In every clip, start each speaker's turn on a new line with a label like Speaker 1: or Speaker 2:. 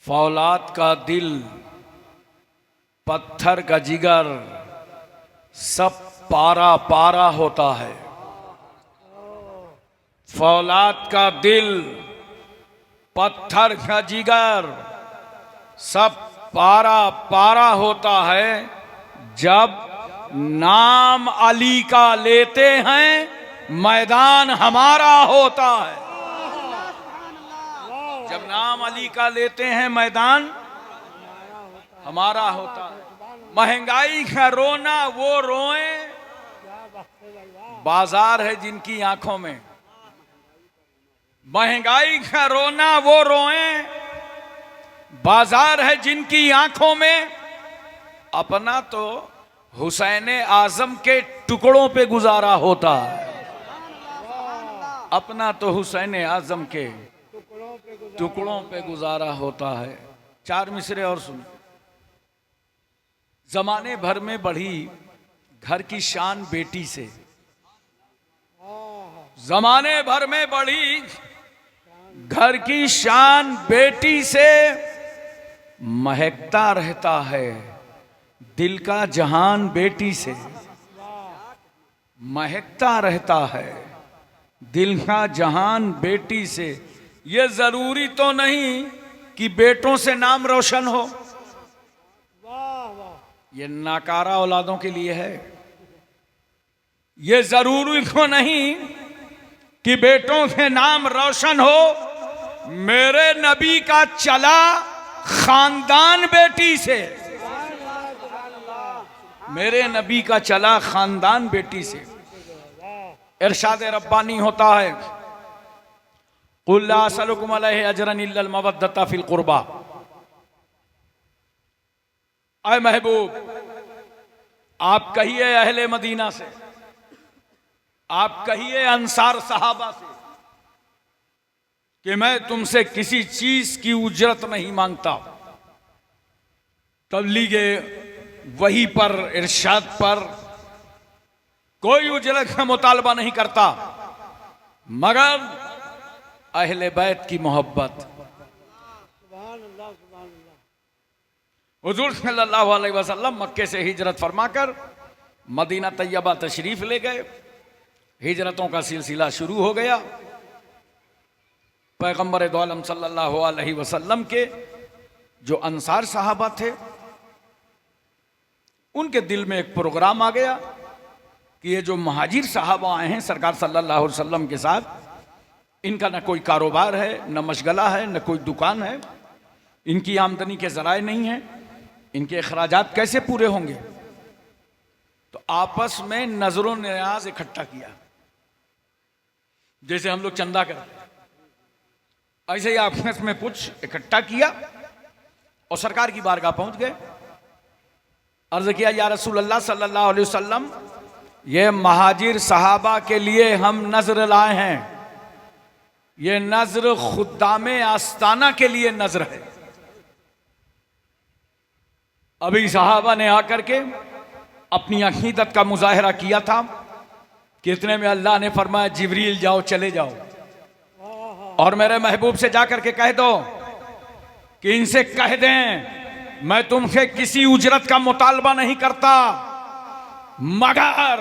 Speaker 1: फौलाद का दिल, पत्थर का जिगर, सब पारा पारा होता है। फौलाद का दिल, पत्थर का जिगर, सब पारा पारा होता है। जब नाम अली का लेते हैं, मैदान हमारा होता है। जब नाम अली का लेते हैं, मैदान हमारा होता है। महंगाई का रोना वो रोए, बाजार है जिनकी आंखों में। महंगाई का रोना वो रोए, बाजार है जिनकी आंखों में। अपना तो हुसैन आजम के टुकड़ों पे गुजारा होता है। अपना तो हुसैन आजम के टुकड़ों पे गुजारा होता है। चार मिसरे और सुन। जमाने भर में बढ़ी घर की शान बेटी से, जमाने भर में बढ़ी घर की शान बेटी से। महकता रहता है दिल का जहान बेटी से। महकता रहता है दिल का जहान बेटी से। ये जरूरी तो नहीं कि बेटों से नाम रोशन हो, ये नाकारा औलादों के लिए है। ये जरूरी तो नहीं कि बेटों के नाम रोशन हो। मेरे नबी का चला खानदान बेटी से, मेरे नबी का चला खानदान बेटी से। इरशाद रब्बानी होता है, कुल ला असलुकुम अलैहि अजरन इल्लल मवद्दता फिल कुर्बा। ऐ महबूब, आप कहिए अहले मदीना से, आप कहिए अंसार सहाबा से कि मैं तुमसे किसी चीज की उजरत नहीं मांगता। तबलीगे वही पर, इरशाद पर कोई उजरत का मुतालबा नहीं करता, मगर अहले बैत की मोहब्बत। हुजूर सल्लल्लाहु अलैहि वसल्लम मक्के से हिजरत फरमाकर मदीना तैयबा तशरीफ ले गए। हिजरतों का सिलसिला शुरू हो गया। पैगंबर दो आलम सल्लल्लाहु अलैहि वसल्लम के जो अंसार साहबा थे, उनके दिल में एक प्रोग्राम आ गया कि ये जो महाजिर साहबा आए हैं सरकार सल्लल्लाहु अलैहि वसल्लम के साथ, इनका न कोई कारोबार है, न मशगला है, न कोई दुकान है, इनकी आमदनी के जराए नहीं हैं, इनके अखराजात कैसे पूरे होंगे। तो आपस में नजरों नियाज इकट्ठा किया, जैसे हम लोग चंदा करते हैं, ऐसे ही आपस में कुछ इकट्ठा किया और सरकार की बारगाह पहुंच गए। अर्ज किया, या रसूल अल्लाह सल्लल्लाहु अलैहि वसल्लम, ये महाजिर सहाबा के लिए हम नजर लाए हैं। ये नजर खुद्दामे आस्ताना के लिए नजर है। अभी सहाबा ने आकर के अपनी अकीदत का मुजाहिरा किया था कि इतने में अल्लाह ने फरमाया, जिब्रील जाओ, चले जाओ और मेरे महबूब से जाकर के कह दो कि इनसे कह दें मैं तुमसे किसी उजरत का मुतालबा नहीं करता, मगर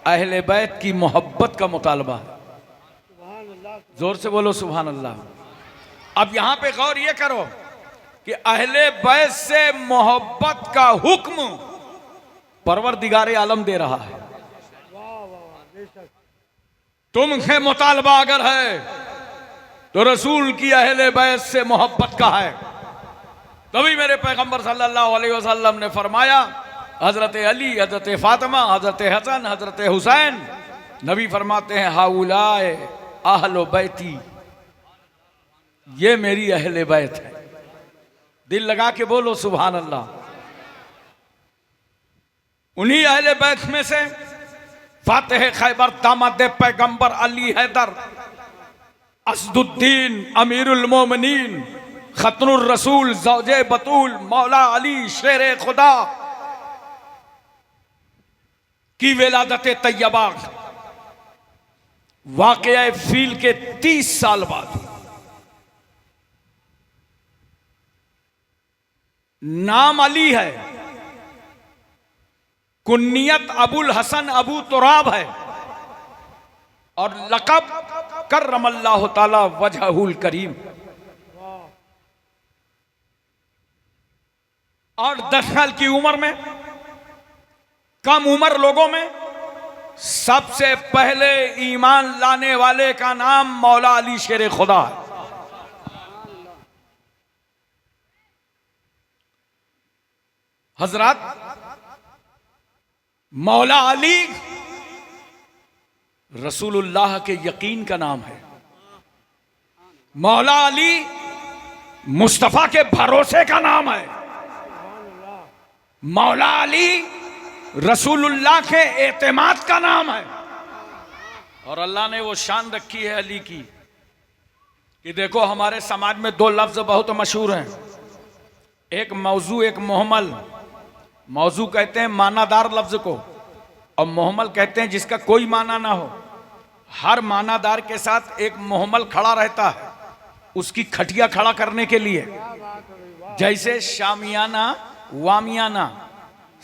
Speaker 1: अहले बैत की मोहब्बत का मुतालबा है। जोर से बोलो सुभान अल्लाह। अब यहां पे गौर ये करो कि अहले बैत से मोहब्बत का हुक्म परवरदिगारे आलम दे रहा है। तुमसे मुतालबा अगर है तो रसूल की अहले बैत से मोहब्बत का है। तभी मेरे पैगंबर सल्लल्लाहु अलैहि वसल्लम ने फरमाया, हजरत अली, हजरत फातिमा, हजरत हसन, हजरत हुसैन, नबी फरमाते हैं, हाउलाए अहलो बैती, ये मेरी अहले बैत है। दिल लगा के बोलो सुभान अल्लाह। उन्हीं अहले बैत में से फातिह खैबर दामाद पैगंबर अली हैदर असदुद्दीन अमीरुल मोमिनीन खतनुर रसूल ज़ौजे बतूल मौला अली शेर खुदा की विलादत तैयबा वाक़या फील के 30 साल बाद नाम अली है, कुन्नियत अबुल हसन अबू तुराब है, और लक़ब कर्रमल्लाहु ताला वजहुल करीम। और 10 साल की उम्र में, कम उम्र लोगों में सबसे पहले ईमान लाने वाले का नाम मौला अली शेर खुदा है। हजरत मौला अली रसूलुल्लाह के यकीन का नाम है। मौला अली मुस्तफा के भरोसे का नाम है। मौला अली रसूलुल्लाह के एतमाद का नाम है। और अल्लाह ने वो शान रखी है अली की कि देखो, हमारे समाज में 2 लफ्ज बहुत मशहूर हैं, एक मौजू, एक मोहम्मल। मौजू कहते हैं मानादार लफ्ज को, और मोहम्मल कहते हैं जिसका कोई माना ना हो। हर मानादार के साथ एक मोहम्मल खड़ा रहता है, उसकी खटिया खड़ा करने के लिए। जैसे शामियाना, वामियाना।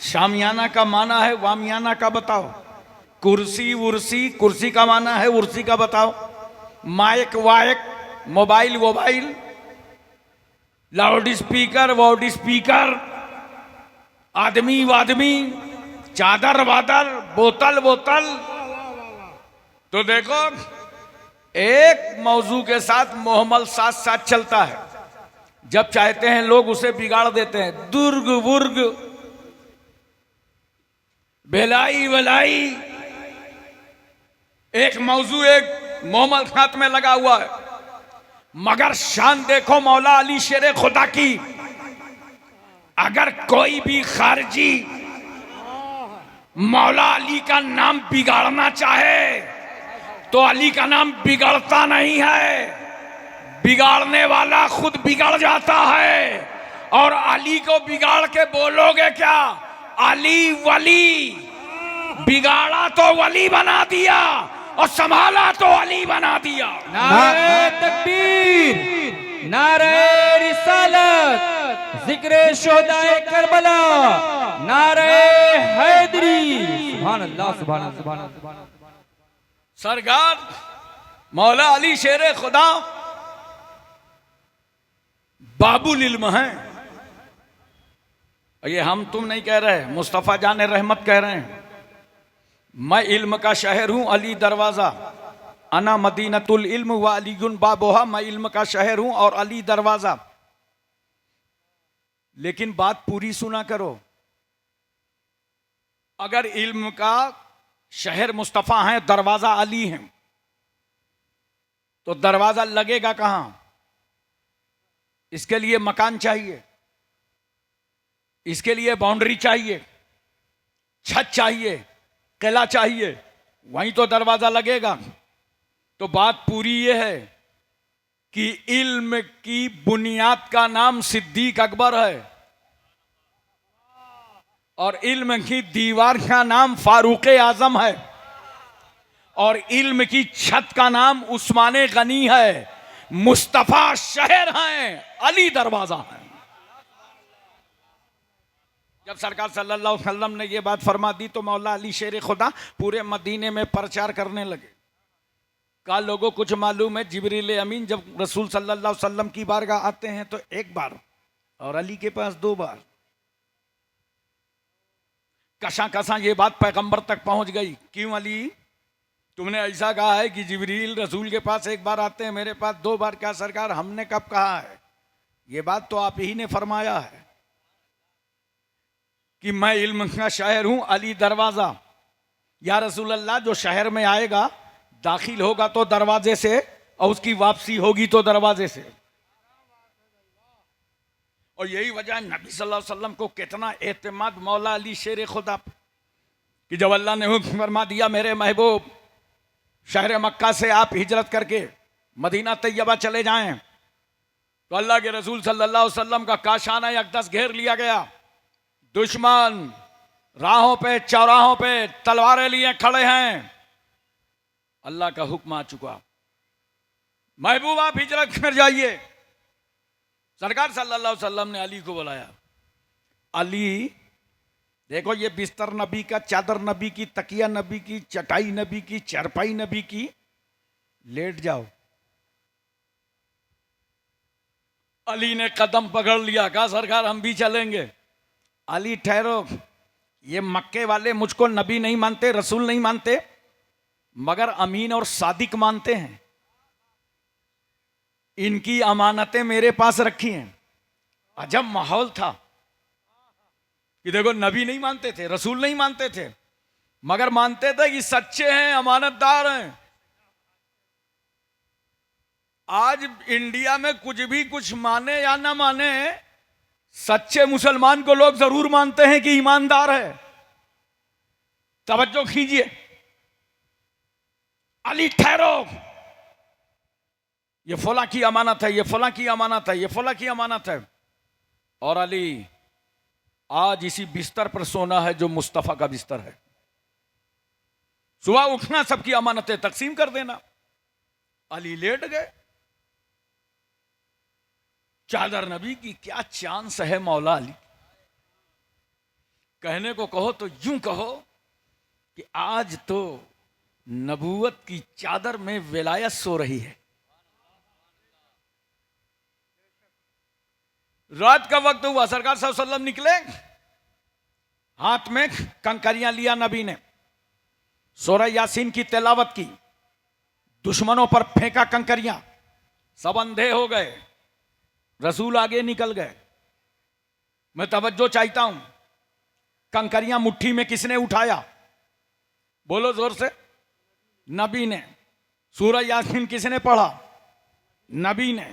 Speaker 1: शामियाना का माना है, वामियाना का बताओ। कुर्सी उर्सी, कुर्सी का माना है, उर्सी का बताओ। माइक वाइक, मोबाइल वोबाइल, लाउड स्पीकर वाउड स्पीकर, आदमी वादमी, चादर वादर, बोतल बोतल। तो देखो, एक मौजू के साथ मोहम्मल साथ साथ चलता है। जब चाहते हैं लोग उसे बिगाड़ देते हैं। दुर्ग वुर्ग, बेलाई वलाई, एक मौजू एक मोहम्मल हाथ में लगा हुआ है। मगर शान देखो मौला अली शेर खुदा की। अगर कोई भी खारजी मौला अली का नाम बिगाड़ना चाहे तो अली का नाम बिगड़ता नहीं है, बिगाड़ने वाला खुद बिगड़ जाता है। और अली को बिगाड़ के बोलोगे क्या? अली वली, बिगाड़ा तो वली बना दिया और संभाला तो अली बना दिया।
Speaker 2: नारे तकबीर, नारे रिसालत, जिक्र शोहदाए करबला, नारे हैदरी। सुभान अल्लाह, सुभान अल्लाह, सुभान अल्लाह।
Speaker 1: सरकार मौला अली शेर खुदा बाबुल इल्म है। ये हम तुम नहीं कह रहे, मुस्तफ़ा जान रहमत कह रहे हैं। मैं इल्म का शहर हूं, अली दरवाजा। अना मदीनतुल इल्म व अलीयुन बाबोहा। मैं इल्म का शहर हूं और अली दरवाजा। लेकिन बात पूरी सुना करो। अगर इल्म का शहर मुस्तफ़ा है, दरवाजा अली है, तो दरवाजा लगेगा कहां? इसके लिए मकान चाहिए, इसके लिए बाउंड्री चाहिए, छत चाहिए, किला चाहिए, वहीं तो दरवाजा लगेगा। तो बात पूरी यह है कि इल्म की बुनियाद का नाम सिद्दीक अकबर है और इल्म की दीवार का नाम फारूक आजम है और इल्म की छत का नाम उस्मान गनी है। मुस्तफा शहर हैं, अली दरवाजा है। जब सरकार सल्लल्लाहु अलैहि वसल्लम ने यह बात फरमा दी तो मौला अली शेर खुदा पूरे मदीने में प्रचार करने लगे। कहा, लोगों कुछ मालूम है, जिब्रील अमीन जब रसूल सल्लल्लाहु अलैहि वसल्लम की बारगाह आते हैं तो 1 बार और अली के पास 2 बार। कसा कसा ये बात पैगंबर तक पहुंच गई। क्यों अली, तुमने ऐसा कहा है कि जिब्रील रसूल के पास 1 बार आते हैं, मेरे पास 2 बार। क्या सरकार, हमने कब कहा है? ये बात तो आप ही ने फरमाया है कि मैं इल्म का शहर हूं, अली दरवाजा। या रसूल अल्लाह, जो शहर में आएगा, दाखिल होगा तो दरवाजे से और उसकी वापसी होगी तो दरवाजे से। और यही वजह नबी सल्लल्लाहु अलैहि वसल्लम को कितना एतमाद मौला अली शेर खुदा कि जब अल्लाह ने हुक्म फरमा दिया, मेरे महबूब शहर मक्का से आप हिजरत करके मदीना तैयबा चले जाएं, तो अल्लाह के रसूल सल्लल्लाहु अलैहि वसल्लम का काशाना अक़दस घेर लिया गया। दुश्मन राहों पे, चौराहों पे तलवारें लिए खड़े हैं। अल्लाह का हुक्म आ चुका, महबूब आप हिजरत कर जाइए। सरकार सल्लल्लाहु अलैहि वसल्लम ने अली को बुलाया, अली, देखो ये बिस्तर नबी का, चादर नबी की, तकिया नबी की, चटाई नबी की, चारपाई नबी की, लेट जाओ। अली ने कदम पकड़ लिया, कहा सरकार हम भी चलेंगे। अली ठहरो, ये मक्के वाले मुझको नबी नहीं मानते, रसूल नहीं मानते, मगर अमीन और सादिक मानते हैं। इनकी अमानतें मेरे पास रखी हैं। अजब माहौल था कि देखो नबी नहीं मानते थे, रसूल नहीं मानते थे, मगर मानते थे कि सच्चे हैं, अमानतदार हैं। आज इंडिया में कुछ भी कुछ माने या ना माने, सच्चे मुसलमान को लोग जरूर मानते हैं कि ईमानदार है। तवज्जो कीजिए। अली ठहरो, ये फला की अमानत है, ये फला की अमानत है, ये फला की अमानत है। और अली, आज इसी बिस्तर पर सोना है जो मुस्तफा का बिस्तर है। सुबह उठना, सबकी अमानतें तकसीम कर देना। अली लेट गए। चादर नबी की क्या चांस है मौला अली। कहने को कहो तो यूं कहो कि आज तो नबूवत की चादर में विलायत सो रही है। रात का वक्त हुआ, सरकार सल्लल्लाहु अलैहि वसल्लम निकले, हाथ में कंकरियां लिया नबी ने, सूरह यासीन की तिलावत की, दुश्मनों पर फेंका कंकरियां, सब अंधे हो गए, रसूल आगे निकल गए। मैं तवज्जो चाहता हूं, कंकरियां मुट्ठी में किसने उठाया? बोलो जोर से। नबी ने। सूरह यासीन किसने पढ़ा? नबी ने।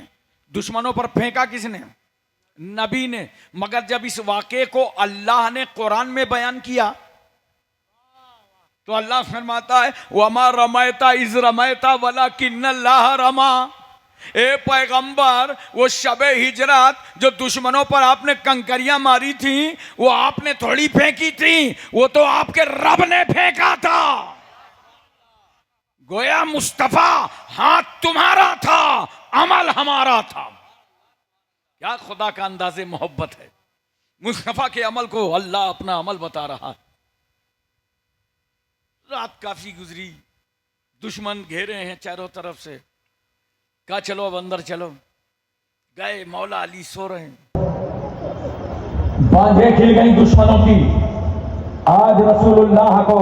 Speaker 1: दुश्मनों पर फेंका किसने? नबी ने। मगर जब इस वाक़े को अल्लाह ने कुरान में बयान किया तो अल्लाह फरमाता है वमा रमैता इज़ रमैता वलाकिन्नल्लाह रमा। ए पैगंबर, वो शबे हिजरत जो दुश्मनों पर आपने कंकरियां मारी थी, वो आपने थोड़ी फेंकी थी, वो तो आपके रब ने फेंका था। गोया मुस्तफा हाथ तुम्हारा था, अमल हमारा था। क्या खुदा का अंदाज़े मोहब्बत है। मुस्तफा के अमल को अल्लाह अपना अमल बता रहा है। रात काफी गुजरी, दुश्मन घेरे हैं चारों तरफ से। कहा चलो अब अंदर चलो। गए, मौला अली सो रहे हैं।
Speaker 3: बांधे खिल गई दुश्मनों की। आज रसूलुल्लाह को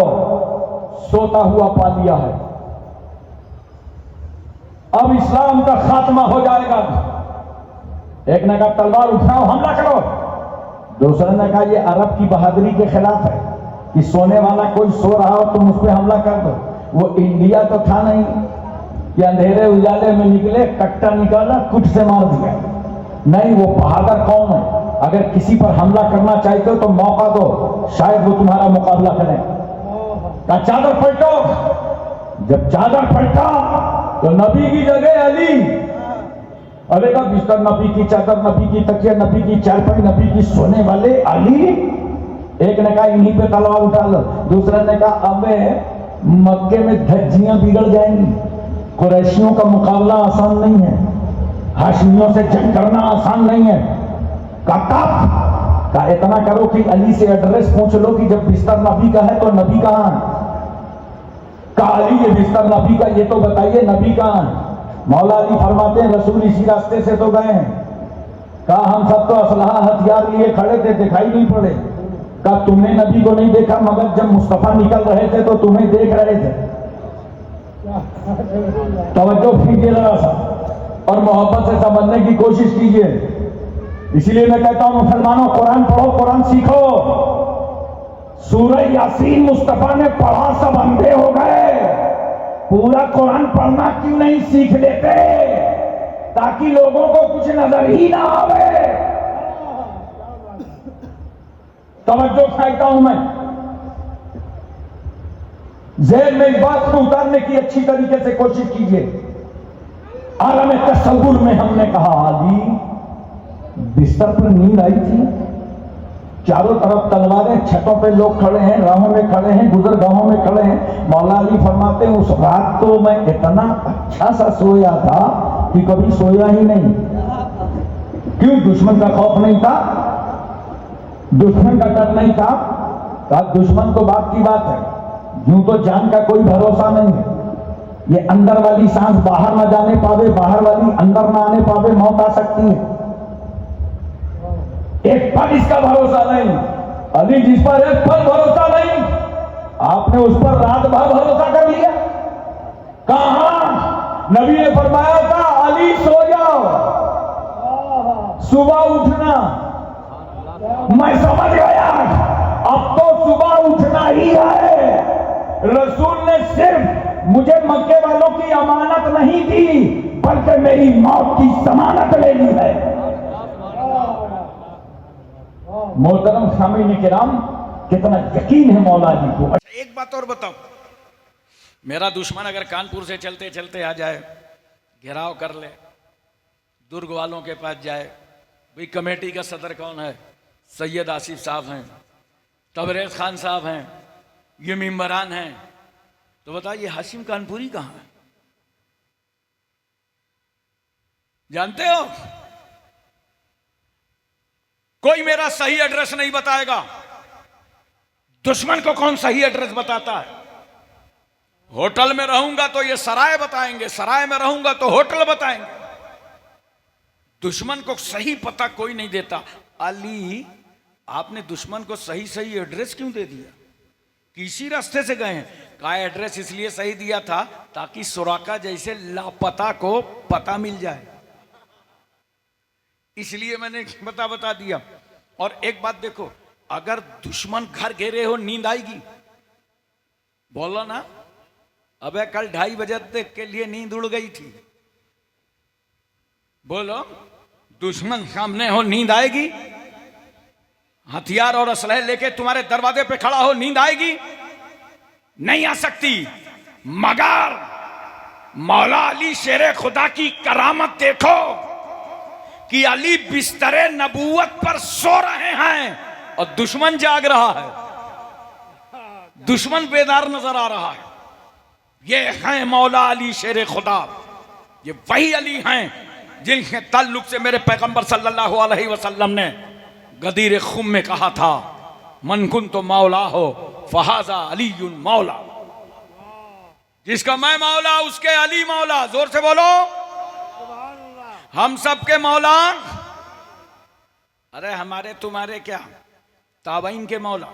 Speaker 3: सोता हुआ पा लिया है। अब इस्लाम का खात्मा हो जाएगा। एक ने कहा तलवार उठाओ, हमला करो। दूसरे ने कहा ये अरब की बहादुरी के खिलाफ है कि सोने वाला कोई सो रहा हो तुम उस पर हमला कर दो। वो इंडिया तो था नहीं कि अंधेरे उजाले में निकले, कट्टा निकाला, कुछ से मार दिया। नहीं, वो बहादुर कौन है? अगर किसी पर हमला करना चाहते हो तो मौका दो, शायद वो तुम्हारा मुकाबला करें। कहा चादर पलटो। जब चादर पलटा तो नबी की जगह अली। अरे का बिस्तर नबी की, चादर नबी की, तकिया नबी की, चारपाई नबी की, सोने वाले अली। एक ने कहा इन्हीं पे तलवार उठा लो। दूसरे ने कहा अबे मक्के में धज्जियां बिगड़ जाएंगी, कुरैशियों का मुकाबला आसान नहीं है, हाशमियों से जंग करना आसान नहीं है। का इतना करो कि अली से एड्रेस पूछ लो कि जब बिस्तर नबी का है तो नबी कहां है? का अली ये बिस्तर नबी का, ये तो बताइए नबी कहां है? मौला अली फरमाते हैं रसूल इसी रास्ते से तो गए हैं। कहा हम सब तो असलहा हथियार लिए खड़े थे, दिखाई नहीं पड़े। कहा तुमने नबी को नहीं देखा, मगर जब मुस्तफा निकल रहे थे तो तुम्हें देख रहे थे। तवज्जो कीजिए जरा सा और मोहब्बत से समझने की कोशिश कीजिए। इसीलिए मैं कहता हूं मुसलमानों, कुरान पढ़ो, कुरान सीखो। सूरह यासीन मुस्तफा ने पढ़ा, सब अंधे हो गए। पूरा कुरान पढ़ना क्यों नहीं सीख लेते, ताकि लोगों को कुछ नजर ही ना आवे। तवज्जो चाहता हूं मैं। ज़हन में इस बात को उतारने की अच्छी तरीके से कोशिश कीजिए। आलम तसव्वुर में हमने कहा अली बिस्तर पर नींद आई थी, चारों तरफ तलवारें, छतों पे लोग खड़े हैं, राहों में खड़े हैं, गुजरगाहों में खड़े हैं। मौला अली फरमाते हैं उस रात तो मैं इतना अच्छा सा सोया था कि कभी सोया ही नहीं। क्यों? दुश्मन का खौफ नहीं था। दुश्मन का डर नहीं था। कहा दुश्मन तो बात की बात है, यूं तो जान का कोई भरोसा नहीं है। ये अंदर वाली सांस बाहर ना जाने पावे, बाहर वाली अंदर ना आने पावे, मौत आ सकती है। एक पल इसका भरोसा नहीं। अली जिस पर एक पल भरोसा नहीं, आपने उस पर रात भर भरोसा कर लिया। कहां नबी ने फरमाया था अली सो जाओ, सुबह उठना। मैं समझ गया अब तो सुबह उठना ही है। रसूल ने सिर्फ मुझे मक्के वालों की अमानत नहीं दी, बल्कि मेरी मौत की जमानत ले ली है। मोहतरम सामीन किराम, कितना यकीन है मौला जी को।
Speaker 1: एक बात और बताओ, मेरा दुश्मन अगर कानपुर से चलते चलते आ जाए, घेराव कर ले, दुर्ग वालों के पास जाए, भाई कमेटी का सदर कौन है? सैयद आसिफ साहब हैं, तबरेज खान साहब हैं, ये मेंबरान हैं, तो बताइए हाशिम कानपुरी कहां है? जानते हो, कोई मेरा सही एड्रेस नहीं बताएगा। दुश्मन को कौन सही एड्रेस बताता है? होटल में रहूंगा तो ये सराय बताएंगे, सराय में रहूंगा तो होटल बताएंगे। दुश्मन को सही पता कोई नहीं देता। अली, आपने दुश्मन को सही सही एड्रेस क्यों दे दिया? किसी रास्ते से गए हैं? का एड्रेस इसलिए सही दिया था ताकि सुराका जैसे लापता को पता मिल जाए, इसलिए मैंने बता दिया। और एक बात देखो, अगर दुश्मन घर घेरे हो नींद आएगी? बोलो ना, अबे कल 2:30 बजे तक के लिए नींद उड़ गई थी। बोलो, दुश्मन सामने हो नींद आएगी? हथियार और असलहे लेके तुम्हारे दरवाजे पे खड़ा हो नींद आएगी? नहीं आ सकती। मगर मौला अली शेरे खुदा की करामत देखो कि अली बिस्तरे नबूवत पर सो रहे हैं और दुश्मन जाग रहा है, दुश्मन बेदार नजर आ रहा है। ये हैं मौला अली शेरे खुदा, ये वही अली हैं जिनके ताल्लुक से मेरे पैगंबर सल्लल्लाहु अलैहि वसल्लम ने गदीर खुम में कहा था, मन कुन तो मौला हो फहाजा अलीयुन मौला। जिसका मैं मौला उसके अली मौला। जोर से बोलो, हम सबके मौला। अरे हमारे तुम्हारे क्या, ताबईन के मौला,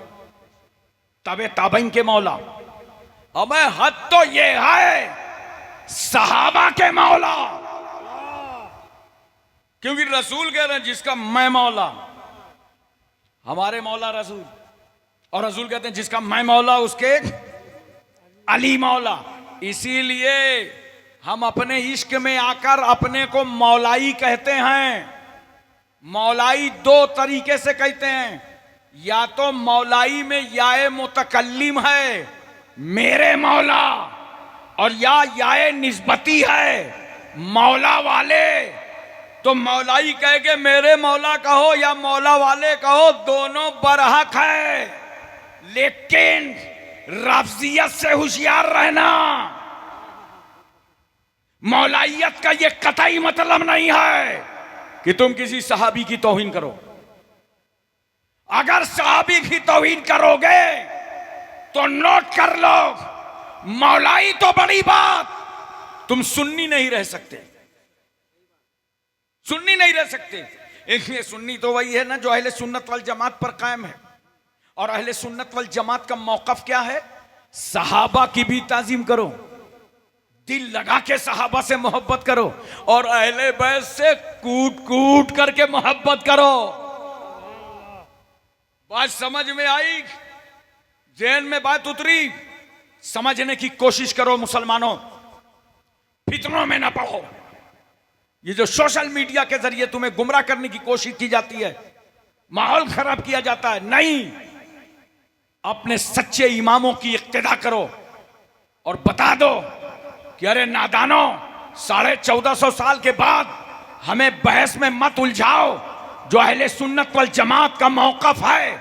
Speaker 1: तबे ताबईन के मौला। अबे हद तो ये है सहाबा के मौला, क्योंकि रसूल कह रहे हैं जिसका मैं मौला, हमारे मौला रसूल, और रसूल कहते हैं जिसका मैं मौला उसके अली मौला। इसीलिए हम अपने इश्क में आकर अपने को मौलाई कहते हैं। मौलाई 2 तरीके से कहते हैं, या तो मौलाई में याए मुतकल्लिम है, मेरे मौला, और या याए निस्बती है, मौला वाले। तो मौलाई कह के मेरे मौला कहो या मौला वाले कहो, दोनों बरहक है, लेकिन लफ्जियत से होशियार रहना। मौलाइयत का यह कतई मतलब नहीं है कि तुम किसी सहाबी की तौहीन करो। अगर सहाबी की तौहीन करोगे तो नोट कर लो, मौलाई तो बड़ी बात, तुम सुन्नी नहीं रह सकते, सुन्नी नहीं रह सकते। इसलिए सुन्नी तो वही है ना जो अहले सुन्नत वल जमात पर कायम है। और अहले सुन्नत वल जमात का मौकफ क्या है? सहाबा की भी ताजीम करो, दिल लगा के सहाबा से मोहब्बत करो, और अहले बैत से कूट कूट करके मोहब्बत करो। बात समझ में आई? ज़हन में बात उतरी? समझने की कोशिश करो मुसलमानों, फितनों में ना पड़ो। ये जो सोशल मीडिया के जरिए तुम्हें गुमराह करने की कोशिश की जाती है, माहौल खराब किया जाता है, नहीं, अपने सच्चे इमामों की इक्तिदा करो और बता दो कि अरे नादानो, 1450 साल के बाद हमें बहस में मत उलझाओ। जो अहले सुन्नत वल जमात का मौकफ है,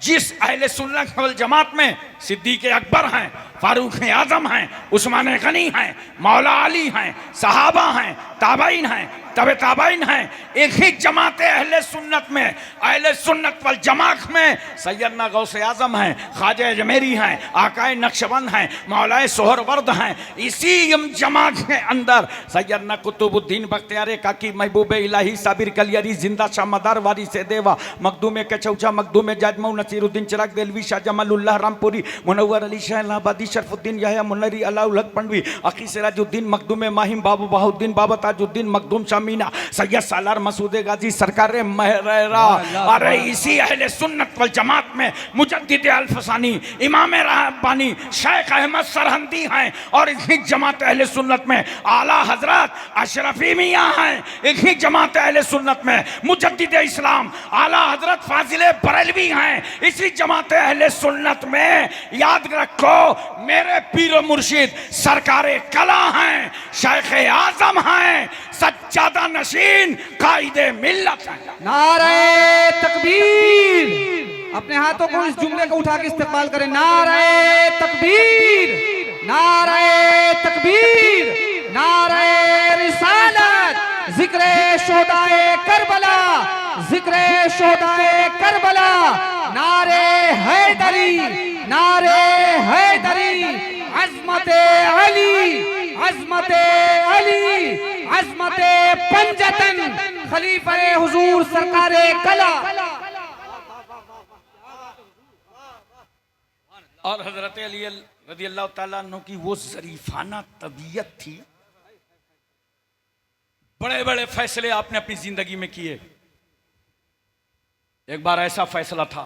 Speaker 1: जिस अहले सुन्नत वल जमात में सिद्दीक अकबर हैं, फारूक आजम हैं, उस्मान गनी हैं, मौला अली हैं, सहाबा हैं, ताबईन हैं, तबे ताबईन हैं। एक ही जमात अहले सुन्नत में, अहले सुन्नत वल जमात में सैयदना गौसे आजम हैं, ख्वाजा अजमेरी हैं, आकाए नक्शबंद हैं, मौलाए सोहरवर्द हैं। इसी जमात के अंदर सैयदना कुतुबुद्दीन बख्तियार काकी, महबूब इलाही, साबिर कलियरी, जिंदा शाह मदार वारी से देवा, मखदूम कचौचा, मखदूम जाजमऊ, नसीरुद्दीन चिराग देलवी, शाह जमालुल्लाह रामपुरी, मुनव्वर अली शाह इलाहाबादी, शरफुद्दीन याहया मुन्नरी, अलाउल हक पंडवी, अकी सिराजुद्दीन, मखदूम माहिम, बाबू बहाउद्दीन, बाबा ताजुद्दीन, मखदूम शामीना, सैयद सालार मसूद गाजी, सरकार महरेरा। अरे इसी अहले सुन्नत वल जमात में मुजद्दिद अल्फसानी, इमाम रहबानी, शेख अहमद सरहंदी हैं। और इसी जमात अहले सुन्नत में आला हजरत अशरफी मियाँ हैं। एक ही जमात अहले सुन्नत में मुजद्दिद इस्लाम आला हजरत फाजिले बरेलवी हैं। इसी जमात अहले सुन्नत में याद रखो मेरे पीर मुर्शिद सरकारे कला हैं, शेख आजम हैं, सज्जादा नशीन कायदे मिल्लत हैं।
Speaker 2: नारे तकबीर। अपने हाथों को इस जुमले को उठा के इस्तेमाल करें। नारे तकबीर, नारे तकबीर, नारे रिसालत, जिक्रे शोहदाए करबला, जिक्रे शोहदाए करबला, नारे हैदरी, नारे हैदरी, अज़मते अली, अज़मते अली, अज़मते पंजतन, खलीफा हुजूर सरकारे कला।
Speaker 1: और हजरत अली रज़ी अल्लाह ताला अन्हु की वो शरीफाना तबीयत थी। बड़े बड़े फैसले आपने अपनी जिंदगी में किए। एक बार ऐसा फैसला था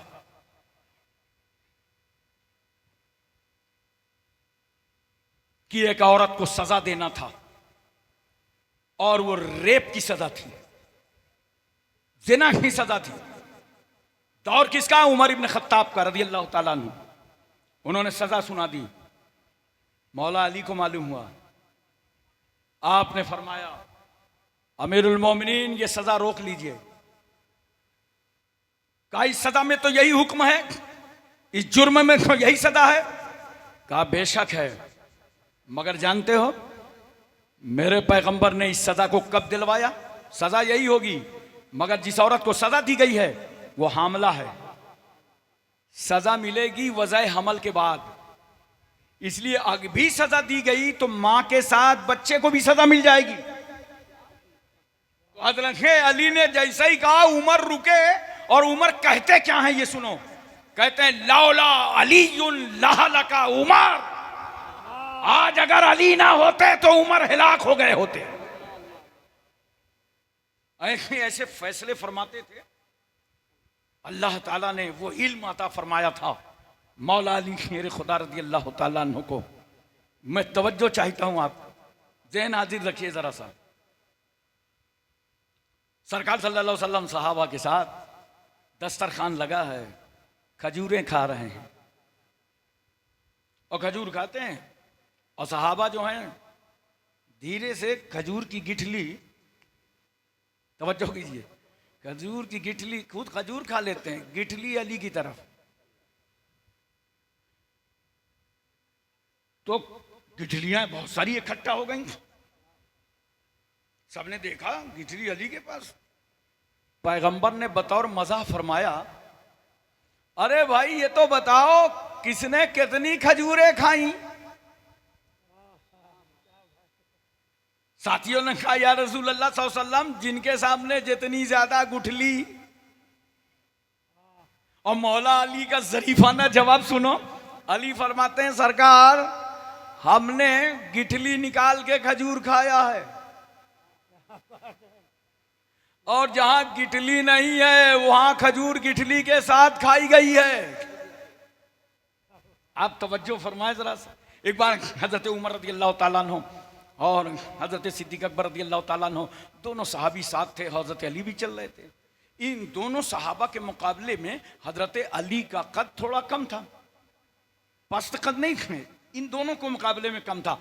Speaker 1: कि एक औरत को सजा देना था और वो रेप की सजा थी, जिना की सजा थी। दौर किसका? उमर इब्न खत्ताब का रज़ी अल्लाह ताला अन्हु। उन्होंने सजा सुना दी। मौला अली को मालूम हुआ। आपने फरमाया अमीरुल मोमिनीन ये सजा रोक लीजिए। कहा इस सजा में तो यही हुक्म है, इस जुर्म में तो यही सजा है। कहा बेशक है, मगर जानते हो मेरे पैगंबर ने इस सजा को कब दिलवाया? सजा यही होगी, मगर जिस औरत को सजा दी गई है वो हामला है, सजा मिलेगी वज़ाए हमल के बाद। इसलिए अगर भी सजा दी गई तो मां के साथ बच्चे को भी सजा मिल जाएगी। तो हज़रत अली ने जैसे ही कहा उमर रुके, और उमर कहते क्या हैं ये सुनो। कहते हैं लौला अलीयुन लहलका उमर, आज अगर अली ना होते तो उमर हिलाक हो गए होते। ऐसे फैसले फरमाते थे। अल्लाह ताला ने वो इल्म अता फरमाया था मौला अली मेरे खुदा रज़ी अल्लाह ताला अन्हु को। मैं तवज्जो चाहता हूं, आप ज़हन हाजिर रखिए जरा सा। सरकार सल्लल्लाहु अलैहि वसल्लम सहाबा के साथ दस्तरखान लगा है, खजूरें खा रहे हैं, और खजूर खाते हैं, और सहाबा जो हैं धीरे से खजूर की गिठली, तवज्जो कीजिए, खजूर की गिठली, खुद खजूर खा लेते हैं, गिठली अली की तरफ। तो गिठलियां बहुत सारी इकट्ठा हो गई। सबने देखा गिठली अली के पास। पैगंबर ने बतौर मज़ाह फरमाया, अरे भाई ये तो बताओ किसने कितनी खजूरें खाई? साथियों ने कहा या रसूल अल्लाह सल्लल्लाहु अलैहि वसल्लम जिनके सामने जितनी ज्यादा गुठली। और मौला अली का जरीफाना जवाब सुनो। अली फरमाते हैं सरकार हमने गिठली निकाल के खजूर खाया है, और जहां गिठली नहीं है वहां खजूर गिठली के साथ खाई गई है। आप तवज्जो फरमाए जरा सा। एक बार हजरत उमर रज़ी अल्लाह ताला अन्हु और हजरत सिद्दीक अकबर रज़ी अल्लाह ताला अन्हु दोनों सहाबी साथ थे, हजरत अली भी चल रहे थे। इन दोनों सहाबा के मुकाबले में हजरत अली का कद थोड़ा कम था, पस्त कद नहीं थे, इन दोनों को मुकाबले में कम था।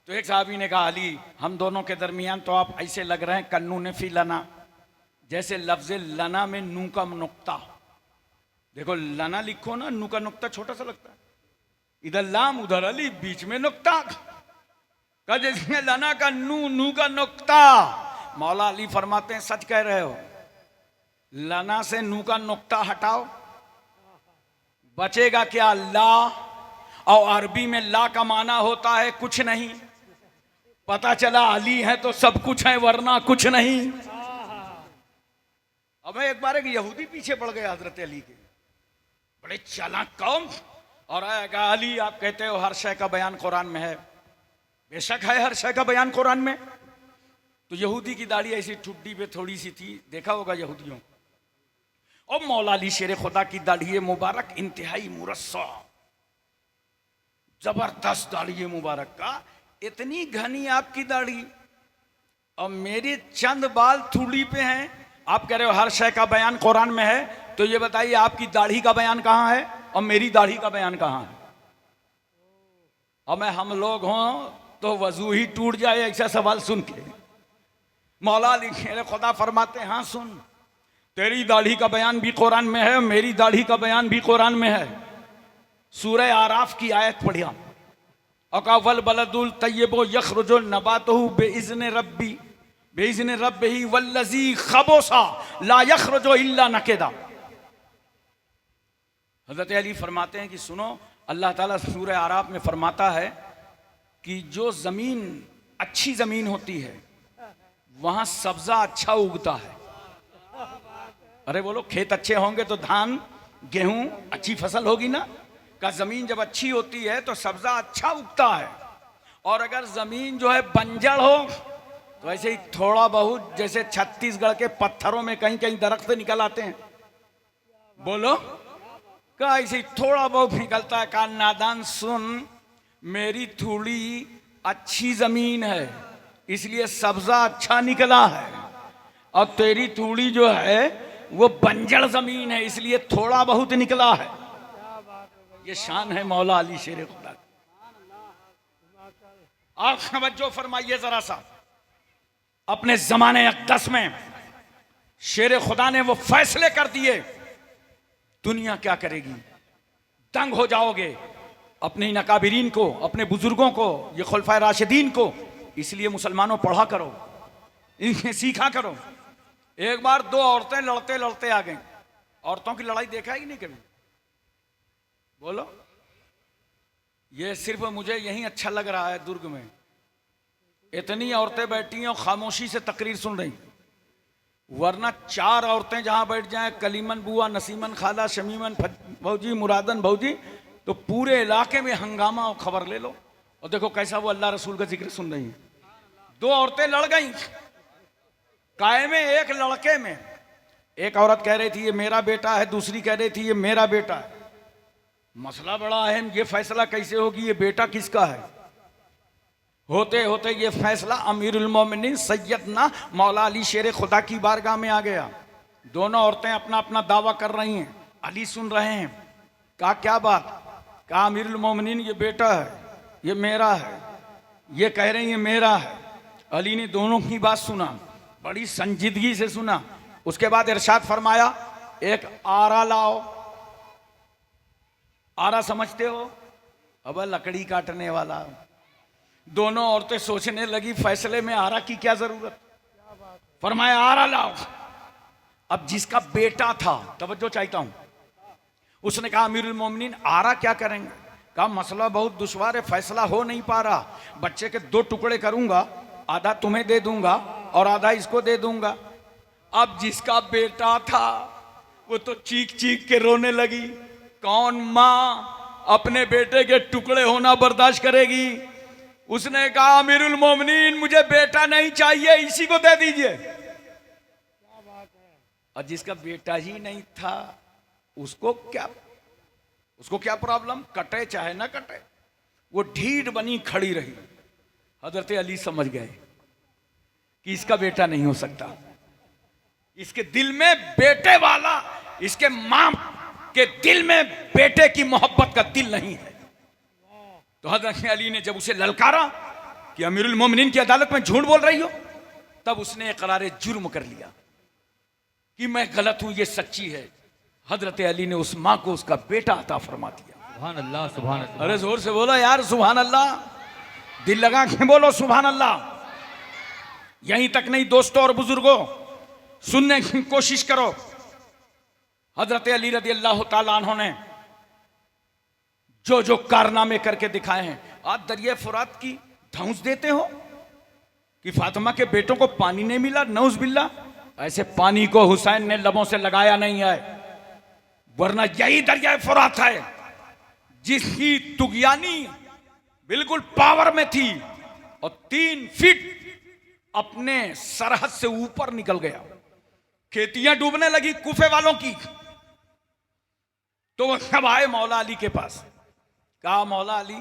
Speaker 1: तो एक सहाबी ने कहा अली हम दोनों के दरमियान तो आप ऐसे लग रहे हैं कन्नू ने फी लना, जैसे लफ्ज़ लना में नू का नुक्ता। देखो लना लिखो ना, नू का नुक्ता छोटा सा लगता है, इधर लाम उधर अली, बीच में नुक्ता का, जैसे लना का नू, नू का नुक्ता। मौला अली फरमाते हैं सच कह रहे हो, लना से नू का नुक्ता हटाओ, बचेगा क्या? ला। और अरबी में ला का माना होता है कुछ नहीं। पता चला अली है तो सब कुछ है, वरना कुछ नहीं। अब एक बार एक यहूदी पीछे पड़ गए हजरत अली के, बड़े चालाक कौम, और आएगा अली आप कहते हो हर शय का बयान कुरान में है। बेशक है हर शय का बयान कुरान में। तो यहूदी की दाढ़ी ऐसी ठुड्डी पे थोड़ी सी थी, देखा होगा यहूदियों। और मौला अली शेर खुदा की दाढ़ी मुबारक इंतहाई मुरस्सा, जबरदस्त दाढ़ी मुबारक का, इतनी घनी आपकी दाढ़ी और मेरे चंद बाल थूड़ी पे हैं। आप कह रहे हो हर शय का बयान कुरान में है, तो ये बताइए आपकी दाढ़ी का बयान कहाँ है और मेरी दाढ़ी का बयान कहाँ है? और मैं हम लोग हों तो वजू ही टूट जाए ऐसा सवाल सुन के। मौला अली शेर खुदा फरमाते हैं हाँ सुन, तेरी दाढ़ी का बयान भी कुरान में है, मेरी दाढ़ी का बयान भी कुरान में है। सूरह आराफ की आयत पढ़िया, अकावल बलदुल तय्यबो यखरुजु नबातहु बेइज़्नि रब्बी बेइज़्नि रब्बिही वल्लज़ी खबुसा ला यखरुजु इल्ला नकिदा। हज़रत अली फरमाते हैं कि सुनो, अल्लाह ताला सूरह आराफ में फरमाता है कि जो ज़मीन अच्छी ज़मीन होती है वहाँ सब्ज़ा अच्छा उगता है। अरे बोलो, खेत अच्छे होंगे तो धान गेहूं अच्छी फसल होगी ना। का ज़मीन जब अच्छी होती है तो सब्ज़ा अच्छा उगता है। और अगर ज़मीन जो है बंजर हो तो ऐसे ही थोड़ा बहुत, जैसे छत्तीसगढ़ के पत्थरों में कहीं कहीं दरख्त निकल आते हैं, बोलो का ऐसे ही थोड़ा बहुत निकलता है। का नादान सुन, मेरी थोड़ी अच्छी ज़मीन है इसलिए सब्ज़ा अच्छा निकला है, और तेरी थोड़ी जो है वो बंजर ज़मीन है इसलिए थोड़ा बहुत निकला है। ये शान है मौला अली शेर खुदा। आप तवज्जो फरमाइए जरा सा, अपने जमाने अक़दस में शेर खुदा ने वो फैसले कर दिए, दुनिया क्या करेगी, दंग हो जाओगे। अपने नकाबिरीन को, अपने बुजुर्गों को, ये खुलफाए राशिदीन को, इसलिए मुसलमानों पढ़ा करो, इन्हें सीखा करो। एक बार दो औरतें लड़ते लड़ते आ गईं। औरतों की लड़ाई देखा ही नहीं कभी? बोलो, ये सिर्फ मुझे यहीं अच्छा लग रहा है दुर्ग में। इतनी औरतें बैठी हैं और खामोशी से तकरीर सुन रही, वरना चार औरतें जहां बैठ जाएं, कलीमन बुआ, नसीमन खाला, शमीमन भौजी, मुरादन भौजी, तो पूरे इलाके में हंगामा और खबर ले लो। और देखो कैसा वो अल्लाह रसूल का जिक्र सुन रही हैं। दो औरतें लड़ गई काय में, एक लड़के में। एक औरत कह रही थी ये मेरा बेटा है, दूसरी कह रही थी ये मेरा बेटा है। मसला बड़ा अहम, ये फैसला कैसे होगी ये बेटा किसका है। होते होते ये फैसला अमीरुल मोमिनीन सैयदना मौला अली शेर खुदा की बारगाह में आ गया। दोनों औरतें अपना अपना दावा कर रही हैं, अली सुन रहे हैं। कहा क्या बात? कहा अमीरुल मोमिनीन ये बेटा है, ये मेरा है। ये कह रही है मेरा है। अली ने दोनों की बात सुना, बड़ी संजीदगी से सुना। उसके बाद इरशाद फरमाया एक आरा लाओ। आरा समझते हो? अब लकड़ी काटने वाला। दोनों औरतें सोचने लगी फैसले में आरा की क्या जरूरत। फरमाया आरा लाओ। अब जिसका बेटा था, तवज्जो चाहता हूं, उसने कहा अमीरुल मोमिनीन आरा क्या करेंगे? कहा मसला बहुत दुश्वार है, फैसला हो नहीं पा रहा। बच्चे के दो टुकड़े करूंगा, आधा तुम्हें दे दूंगा और आधा इसको दे दूंगा। अब जिसका बेटा था वो तो चीख चीख के रोने लगी। कौन माँ अपने बेटे के टुकड़े होना बर्दाश्त करेगी? उसने कहा अमीरुल मोमिनीन मुझे बेटा नहीं चाहिए, इसी को दे दीजिए। और जिसका बेटा ही नहीं था उसको क्या प्रॉब्लम, कटे चाहे ना कटे। वो ढीठ बनी खड़ी रही। हजरत अली समझ गए कि इसका बेटा नहीं हो सकता। इसके दिल में बेटे वाला, इसके मां के दिल में बेटे की मोहब्बत का दिल नहीं है। तो हजरत अली ने जब उसे ललकारा कि अमीरुल मोमिनीन की अदालत में झूठ बोल रही हो, तब उसने इकरार जुर्म कर लिया कि मैं गलत हूं, ये सच्ची है। हजरत अली ने उस मां को उसका बेटा अता फरमा दिया।
Speaker 2: सुभान अल्लाह सुभान अल्लाह।
Speaker 1: अरे जोर से बोलो यार, सुभान अल्लाह, दिल लगा के बोलो सुभान अल्लाह। यहीं तक नहीं दोस्तों और बुजुर्गों, सुनने की कोशिश करो। हजरत अली रदी अल्लाह ताला अन्हु ने जो जो कारनामे करके दिखाए हैं। आप दरिया फुरात की धौंस देते हो कि फातिमा के बेटों को पानी नहीं मिला, नौज बिल्ला। ऐसे पानी को हुसैन ने लबों से लगाया नहीं है, वरना यही दरिया फुरात है जिसकी तुगयानी बिल्कुल पावर में थी और 3 फीट अपने सरहद से ऊपर निकल गया। खेतियां डूबने लगी कूफे वालों की, तो वह सब आए मौला अली के पास। कहा मौला अली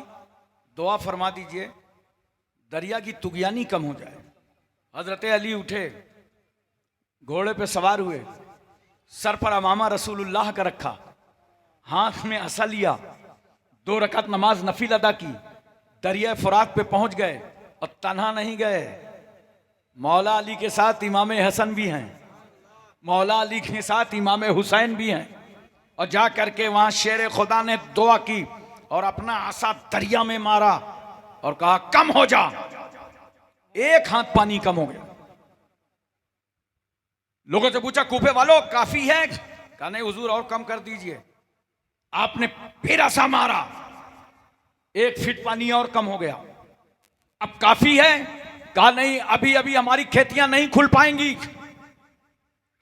Speaker 1: दुआ फरमा दीजिए दरिया की तुगयानी कम हो जाए। हजरत अली उठे, घोड़े पे सवार हुए, सर पर अमामा रसूलुल्लाह का रखा, हाथ में असा लिया, 2 रकात नमाज नफिल अदा की, दरिया फुरात पे पहुंच गए। और तन्हा नहीं गए, मौला अली के साथ इमाम हसन भी हैं, मौला अली के साथ इमाम हुसैन भी हैं। और जा करके वहां शेर खुदा ने दुआ की और अपना आसा दरिया में मारा और कहा कम हो जा। 1 हाथ पानी कम हो गया। लोगों से पूछा कूफे वालों काफी है? कहा नहीं हुजूर और कम कर दीजिए। आपने फिर आसा मारा, 1 फीट पानी और कम हो गया। अब काफी है? कहा नहीं, अभी अभी हमारी खेतियां नहीं खुल पाएंगी,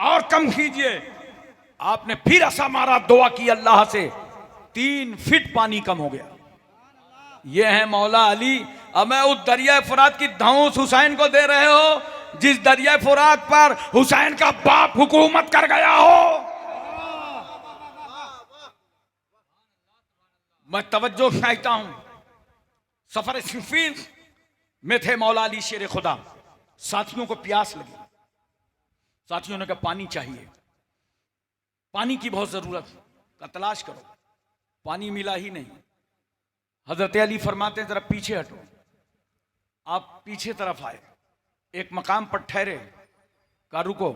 Speaker 1: और कम कीजिए। आपने फिर आसा मारा, दुआ की अल्लाह से, 3 फीट पानी कम हो गया। ये है मौला अली। अब मैं उस दरिया फुरात की धौंस हुसैन को दे रहे हो जिस दरिया फुरात पर हुसैन का बाप हुकूमत कर गया हो। मैं तवज्जो चाहता हूं, सफर सिफीन में थे मौला अली शेर खुदा। साथियों को प्यास लगी, साथियों ने कहा पानी चाहिए, पानी की बहुत जरूरत का तलाश करो। पानी मिला ही नहीं। हजरत अली फरमाते जरा पीछे हटो। आप पीछे तरफ आए, एक मकाम पर ठहरे, कहा रुको।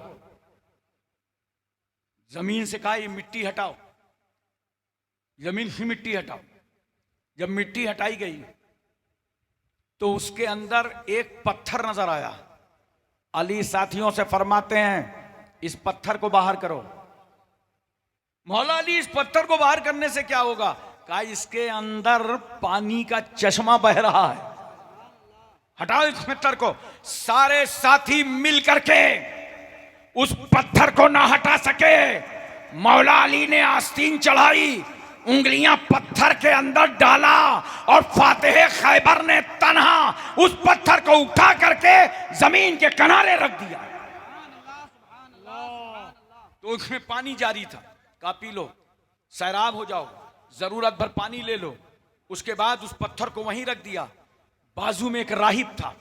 Speaker 1: जमीन से कहा ये मिट्टी हटाओ, जमीन की मिट्टी हटाओ। जब मिट्टी हटाई गई तो उसके अंदर एक पत्थर नजर आया। अली साथियों से फरमाते हैं इस पत्थर को बाहर करो। मौला अली इस पत्थर को बाहर करने से क्या होगा? कहा इसके अंदर पानी का चश्मा बह रहा है, हटाओ इस पत्थर को। सारे साथी मिल करके उस पत्थर को ना हटा सके। मौला अली ने आस्तीन चढ़ाई, उंगलियां पत्थर के अंदर डाला और फातेह खैबर ने तन्हा उस पत्थर को उठा करके जमीन के किनारे रख दिया। तो उसमें पानी जारी था। कहा पी लो, सैराब हो जाओ, जरूरत भर पानी ले लो। उसके बाद उस पत्थर को वहीं रख दिया। बाजू में एक राहिब था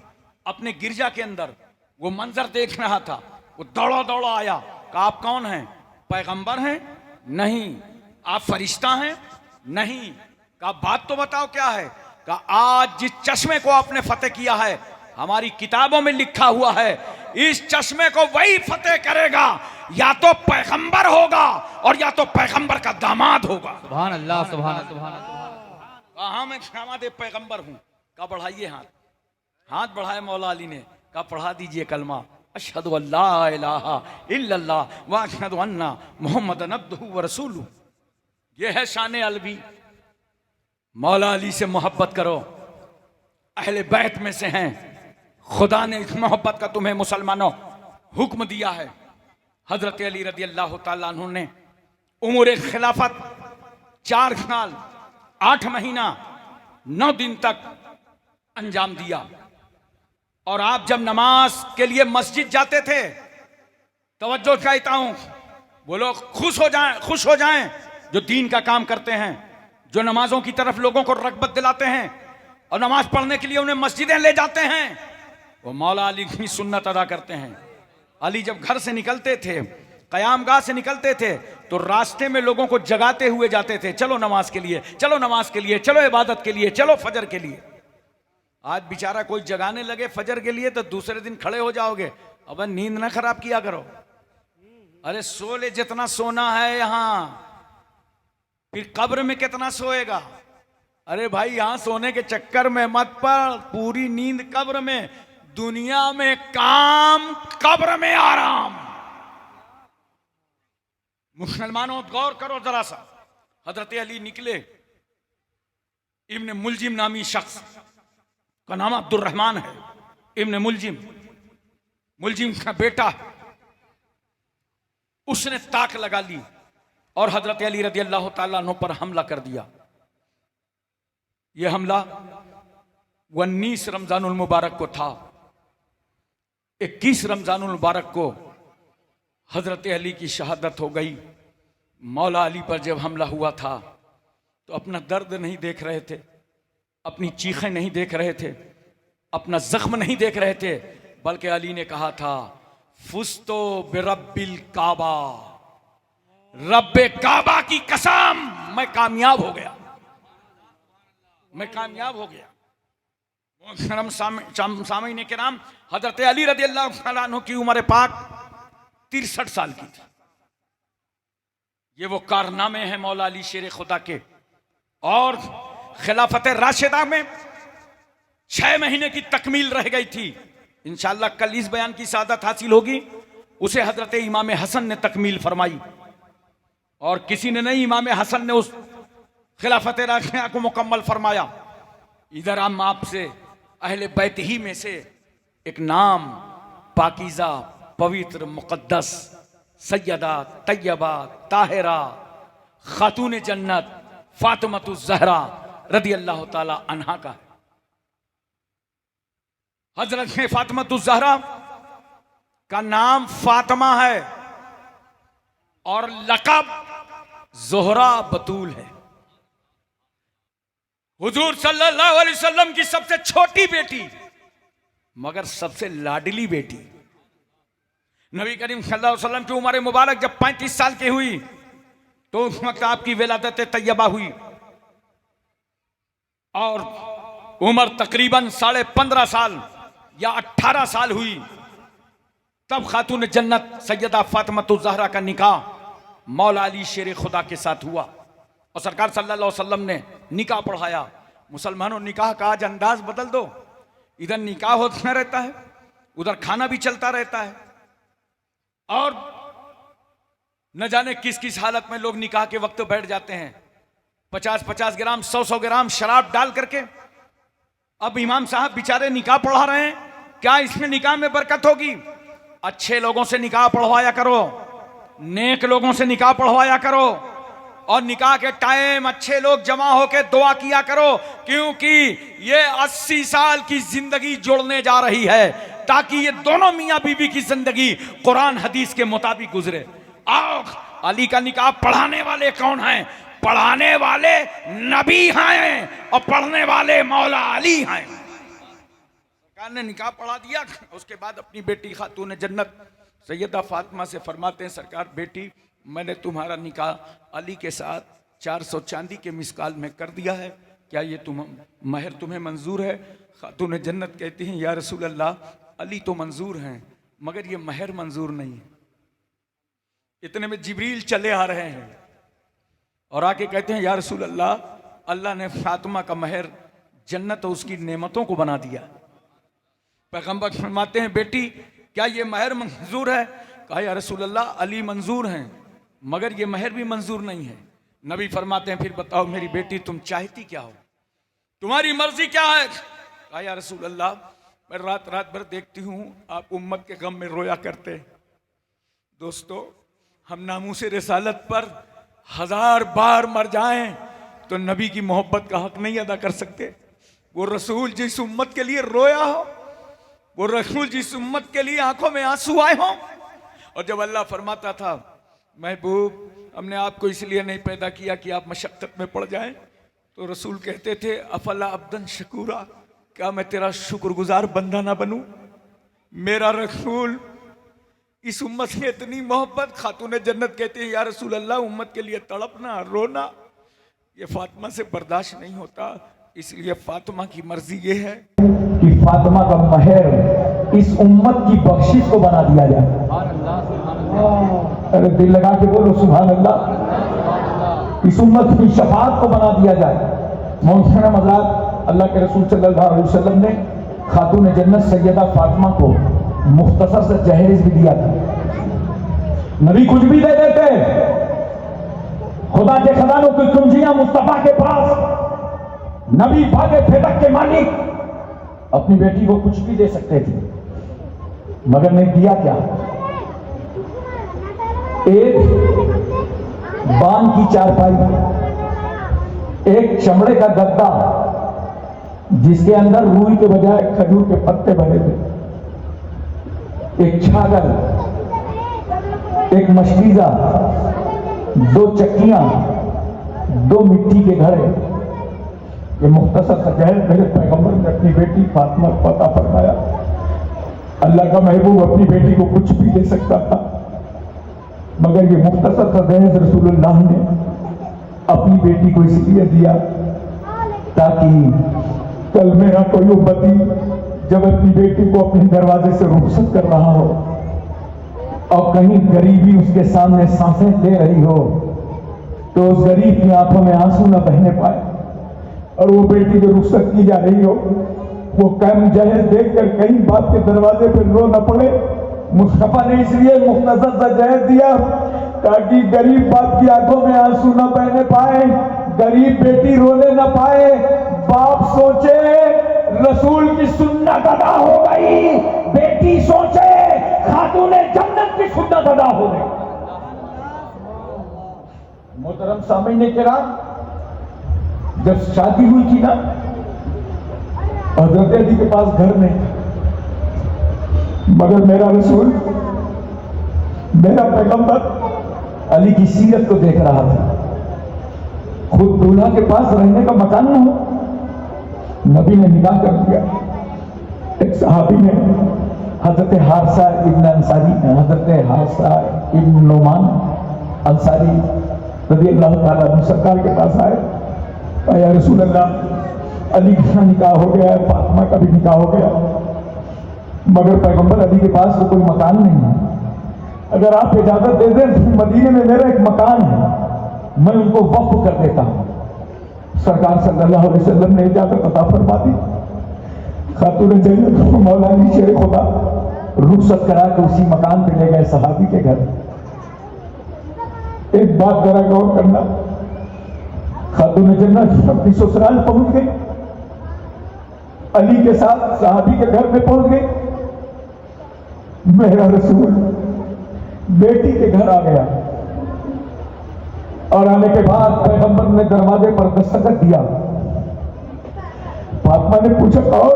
Speaker 1: अपने गिरजा के अंदर, वो मंजर देख रहा था। वो दौड़ा दौड़ा आया। कहा आप कौन हैं? पैगंबर हैं? नहीं। आप फरिश्ता हैं? नहीं। कहा बात तो बताओ क्या है? कहा आज जिस चश्मे को आपने फतेह किया है हमारी किताबों में लिखा हुआ है, इस चश्मे को वही फतेह करेगा, या तो पैगंबर होगा और या तो पैगंबर का दामाद होगा।
Speaker 2: सुभान अल्लाह सुभान अल्लाह।
Speaker 1: हाँ मैं दामाद पैगंबर हूं। कहा बढ़ाइए हाथ। हाथ बढ़ाए मौला अली ने। कहा पढ़ा दीजिए कलमा, अशहदु अल्ला इलाहा इल्लल्लाह व अशहदु अन्ना मुहम्मदन अब्दुहु व रसूलुहु। ये है शान अलवी। मौला अली से मोहब्बत करो, अहले बैत में से हैं। खुदा ने इस मोहब्बत का तुम्हें मुसलमानों हुक्म दिया है। हजरत अली रदी अल्लाह ताला अन्हु ने उम्र खिलाफत 4 साल 8 महीना 9 दिन तक अंजाम दिया। और आप जब नमाज के लिए मस्जिद जाते थे, तवज्जो चाहता हूं, वो लोग खुश हो जाएं जो दीन का काम करते हैं, जो नमाजों की तरफ लोगों को रगबत दिलाते हैं और नमाज पढ़ने के लिए उन्हें मस्जिदें ले जाते हैं। वो मौला अली की सुन्नत अदा करते हैं। अली जब घर से निकलते थे, कयामगाह से निकलते थे, तो रास्ते में लोगों को जगाते हुए जाते थे, चलो नमाज के लिए, चलो नमाज के लिए, चलो इबादत के लिए, चलो फजर के लिए। आज बेचारा कोई जगाने लगे फजर के लिए तो दूसरे दिन खड़े हो जाओगे। अब नींद ना खराब किया करो। अरे सो ले जितना सोना है, यहां फिर कब्र में कितना सोएगा? अरे भाई यहां सोने के चक्कर में मत पड़, पूरी नींद कब्र में। दुनिया में काम, कब्र में आराम। मुसलमानों गौर करो जरा सा। हजरत अली निकले, इब्न मुलजिम नामी शख्स का नाम अब्दुर्रहमान है, इब्न मुलजिम, मुलजिम का बेटा, उसने ताक लगा ली और हजरत अली रदी अल्लाह ताला अन्हु पर हमला कर दिया। यह हमला 19 रमजानुल मुबारक को था। 21 रमजानुल मुबारक को हजरत अली की शहादत हो गई। मौला अली पर जब हमला हुआ था तो अपना दर्द नहीं देख रहे थे, अपनी चीखें नहीं देख रहे थे, अपना जख्म नहीं देख रहे थे, बल्कि अली ने कहा था फुस्तो बिरब्बिल काबा, रब्बे काबा की कसम, मैं कामयाब हो गया, मैं कामयाब हो गया। सामईन के नाम हजरत अली रज़ी अल्लाह अन्हु की उम्र पाक 63 साल की थी। ये वो कारनामे हैं मौला अली शेर खुदा के। और खिलाफत राशिदा में 6 महीने की तकमील रह गई थी। इंशाअल्लाह कल इस बयान की सादत हासिल होगी। उसे हजरत इमाम हसन ने तकमील फरमाई और किसी ने नहीं, इमाम हसन ने उस खिलाफत राशिदा को मुकम्मल फरमाया। इधर हम आपसे अहले बैत ही में से एक नाम, पाकीज़ा, पवित्र, मुकद्दस, सैयदा, तैयबा, ताहिरा, खातून जन्नत फातिमतुज़ ज़हरा रदी अल्लाह ताला अन्हा का है। हजरत फातिमतुज़ ज़हरा का नाम फातिमा है और लक़ब ज़ोहरा बतूल है। हुजूर सल्लल्लाहु अलैहि वसल्लम की सबसे छोटी बेटी मगर सबसे लाडली बेटी। नबी करीम सल्लल्लाहु अलैहि वसल्लम की उम्र मुबारक जब 35 साल की हुई तो उस वक्त आपकी विलादत तैयबा हुई और उम्र तकरीबन 15.5 साल या 18 साल हुई। तब खातून जन्नत सैयदा फातिमतुज़ ज़हरा का निकाह मौला अली शेर खुदा के साथ हुआ और सरकार सल्लल्लाहु अलैहि वसल्लम ने निकाह पढ़ाया। मुसलमानों, निकाह का आज अंदाज बदल दो। इधर निकाह होता रहता है, उधर खाना भी चलता रहता है और न जाने किस किस हालत में लोग निकाह के वक्त बैठ जाते हैं। 50-50 ग्राम 100-100 ग्राम शराब डाल करके। अब इमाम साहब बेचारे निकाह पढ़ा रहे हैं, क्या इसमें निकाह में बरकत होगी? अच्छे लोगों से निकाह पढ़वाया करो, नेक लोगों से निकाह पढ़वाया करो और निकाह के टाइम अच्छे लोग जमा होकर दुआ किया करो, क्योंकि ये 80 साल की जिंदगी जोड़ने जा रही है ताकि ये दोनों मियां बीवी की जिंदगी कुरान हदीस के मुताबिक गुजरे। आओ, अली का निकाह पढ़ाने वाले कौन हैं? पढ़ाने वाले नबी हैं और पढ़ने वाले मौला अली हैं। सरकार ने निकाह पढ़ा दिया। उसके बाद अपनी बेटी खातून जन्नत सैयदा फातिमा से फरमाते हैं, सरकार बेटी मैंने तुम्हारा निकाह अली के साथ 400 चांदी के मिसकाल में कर दिया है, क्या ये महर तुम्हें मंजूर है? खातून जन्नत कहती हैं, या रसूल अल्लाह, अली तो मंजूर हैं मगर ये महर मंजूर नहीं है। इतने में जिब्रील चले आ रहे हैं और आके कहते हैं, या रसूल अल्लाह, अल्लाह ने फातिमा का महर जन्नत और उसकी नेमतों को बना दिया। पैगंबर फरमाते हैं, बेटी क्या ये महर मंजूर है? कहा, या रसूल अल्लाह, अली मंजूर हैं मगर ये महर भी मंजूर नहीं है। नबी फरमाते हैं, फिर बताओ मेरी बेटी तुम चाहती क्या हो, तुम्हारी मर्जी क्या है? कहा, या रसूल अल्लाह, मैं रात रात भर देखती हूँ आप उम्मत के गम में रोया करते। दोस्तों, हम नामूसे रिसालत पर 1000 बार मर जाएं तो नबी की मोहब्बत का हक नहीं अदा कर सकते। वो रसूल जिस उम्मत के लिए रोया हो, वो रसूल जिस उम्मत के लिए आंखों में आंसू आए हो। और जब अल्लाह फरमाता था, महबूब हमने आपको इसलिए नहीं पैदा किया कि आप मशक्कत में पड़ जाएं, तो रसूल कहते थे, अफला अब्दन शकूरा, क्या मैं तेरा शुक्रगुजार बंदा ना बनूं? मेरा रसूल इस उम्मत से इतनी मोहब्बत। खातून जन्नत कहती है, या रसूल अल्लाह, उम्मत के लिए तड़पना, रोना ये फातिमा से बर्दाश्त नहीं होता, इसलिए फातिमा की मर्जी ये है कि फातिमा का महर इस उम्मत की बख्शिश को बना दिया जाए। अरे दिल लगा के बोलो सुभान अल्लाह।
Speaker 3: इस उम्मत की शफाअत को बना दिया जाए। मोहतरम हज़रात, अल्लाह के रसूल सल्लल्लाहु अलैहि वसल्लम ने खातून जन्नत सैयदा फातिमा को मुख्तसर से जहेज भी दिया था। नबी कुछ भी दे देते, खुदा के खजानों की कुंजियां मुस्तफा के पास। नबी भागे फेदक के मालिक अपनी बेटी को कुछ भी दे सकते थे, मगर ने दिया क्या? एक बांग की चारपाई, एक चमड़े का गद्दा जिसके अंदर रूई के बजाय खजूर के पत्ते भरे थे, एक छागल, एक मशकीजा, 2 चक्कियां, 2 मिट्टी के घड़े। ये मुख्तसर सा जहर मेरे पैगंबर ने अपनी बेटी फातिमा को अता फरमाया। अल्लाह का महबूब अपनी बेटी को कुछ भी दे सकता था, मगर ये मुख्तसर सा दहेज रसूलुल्लाह ने अपनी बेटी को इसलिए दिया ताकि कल मेरा कोई उम्मती जब अपनी बेटी को अपने दरवाजे से रुखसत कर रहा हो और कहीं गरीबी उसके सामने सांसें ले रही हो, तो उस गरीब की आंखों में आंसू न बहने पाए, और वो बेटी जो रुखसत की जा रही हो वो कम जहेज देखकर कहीं बाप के दरवाजे पर रो न पड़े। मुस्तफा ने इसलिए मुख्तसर सा जहेज दिया ताकि गरीब बाप की आंखों में आंसू न बहने पाए, गरीब बेटी रोने न पाए। बाप सोचे रसूल की सुन्नत अदा हो गई, बेटी सोचे खातूने जन्नत की सुन्नत अदा हो गई। मोहतरम सामीन किराम, जब शादी हुई थी ना हज़रत अली के पास घर में, मगर मेरा रसूल, मेरा पैगंबर अली की सीरत को देख रहा था। खुद दूल्हा के पास रहने का मकान न हो, नबी ने निकाह कर दिया। एक सहाबी ने हजरत हारसा इब्न अंसारी, हजरत हारसा इब्न नोमान अंसारी रज़ी अल्लाह ताला अन्हु सरकार के पास आए, या रसूल अल्लाह, अली का निकाह हो गया है, फातिमा का भी निकाह हो गया, मगर पैगंबर अली के पास तो कोई मकान नहीं है। अगर आप इजाजत दे दें तो मदीने में मेरा एक मकान है, मैं उनको वक्फ कर देता हूं। सरकार सल्लल्लाहु अलैहि वसल्लम ने इजाजत अता फरमा दी। खातून जन्नत को मौलानी शेर खुदा रुखसत करा के उसी मकान पे ले गए सहाबी के घर। एक बात जरा गौर करना, खातून जन्नत अपनी ससुराल पहुंच गई, अली के साथ सहाबी के घर में पहुंच गई। मेरा रसूल बेटी के घर आ गया और आने के बाद पैगंबर ने दरवाजे पर दस्तक दिया। फातिमा ने पूछा और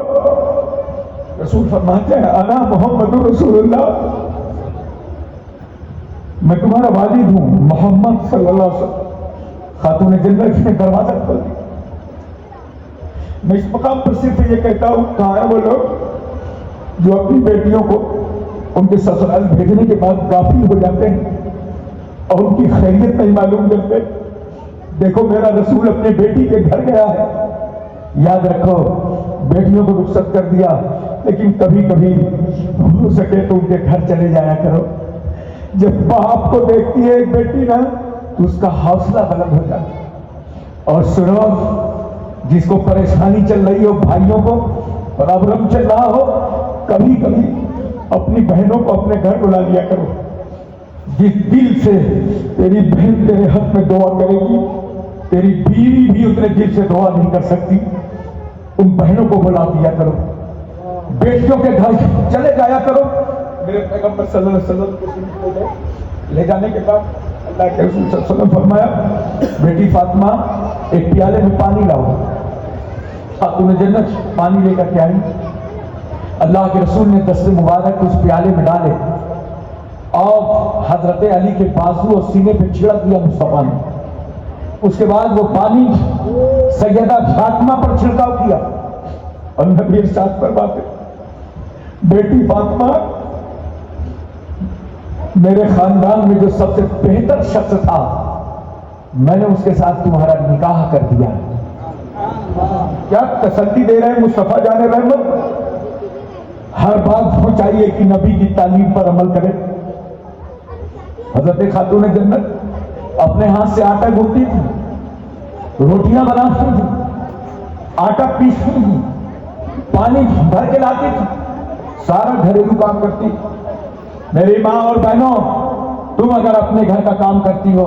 Speaker 3: रसूल फरमाते हैं अना मोहम्मद रसूलुल्लाह, मैं तुम्हारा वालिद हूं मोहम्मद सल्लल्लाहु अलैहि वसल्लम। खातून जन्नत ने दरवाजा खोल दिया। मैं इस मकाम पर सिर्फ ये कहता हूं, कहाँ है वो लोग जो अपनी बेटियों को उनके ससुराल भेजने के बाद गाफिल हो जाते हैं और उनकी खैरियत नहीं मालूम करते। देखो मेरा रसूल अपने बेटी के घर गया है, याद रखो बेटियों को रुखसत कर दिया, लेकिन कभी कभी हो सके तो उनके घर चले जाया करो। जब बाप को देखती है एक बेटी ना तो उसका हौसला बुलंद हो जाता है। और सुनो, जिसको परेशानी चल रही हो, भाइयों को प्रॉब्लम चल रहा हो, कभी कभी अपनी बहनों को अपने घर बुला लिया करो। जिस दिल से तेरी बहन तेरे हक में दुआ करेगी, तेरी बीवी भी उतने दिल से दुआ नहीं कर सकती। उन बहनों को बुला दिया करो, बेटियों के घर चले जाया करो। मेरे पैगंबर सल्लल्लाहु अलैहि वसल्लम को ले जाने के बाद अल्लाह के रसूल सल्लल्लाहु अलैहि वसल्लम फरमाया, बेटी फातिमा एक प्याले में पानी लाओ। खातून जन्नत पानी लेकर के आई। अल्लाह के रसूल ने दस्ते मुबारक उस प्याले में डाले और हजरत अली के बाजू और सीने पे छिड़क दिया मुस्तफा ने। उसके बाद वो पानी सैयदा फातिमा पर छिड़काव किया और नबी इरशाद फरमाते, बेटी फातिमा, मेरे खानदान में जो सबसे बेहतर शख्स था, मैंने उसके साथ तुम्हारा निकाह कर दिया। क्या तसल्ली दे रहे हैं मुस्तफा जाने रहमत। हर बात हो चाहिए कि नबी की तालीम पर अमल करें। हजरत खातून जन्नत अपने हाथ से आटा गूंथती थी, रोटियां बनाती थी, आटा पीसती थी, पानी भर के लाती थी, सारा घरेलू काम करती थी। मेरी माँ और बहनों, तुम अगर अपने घर का काम करती हो,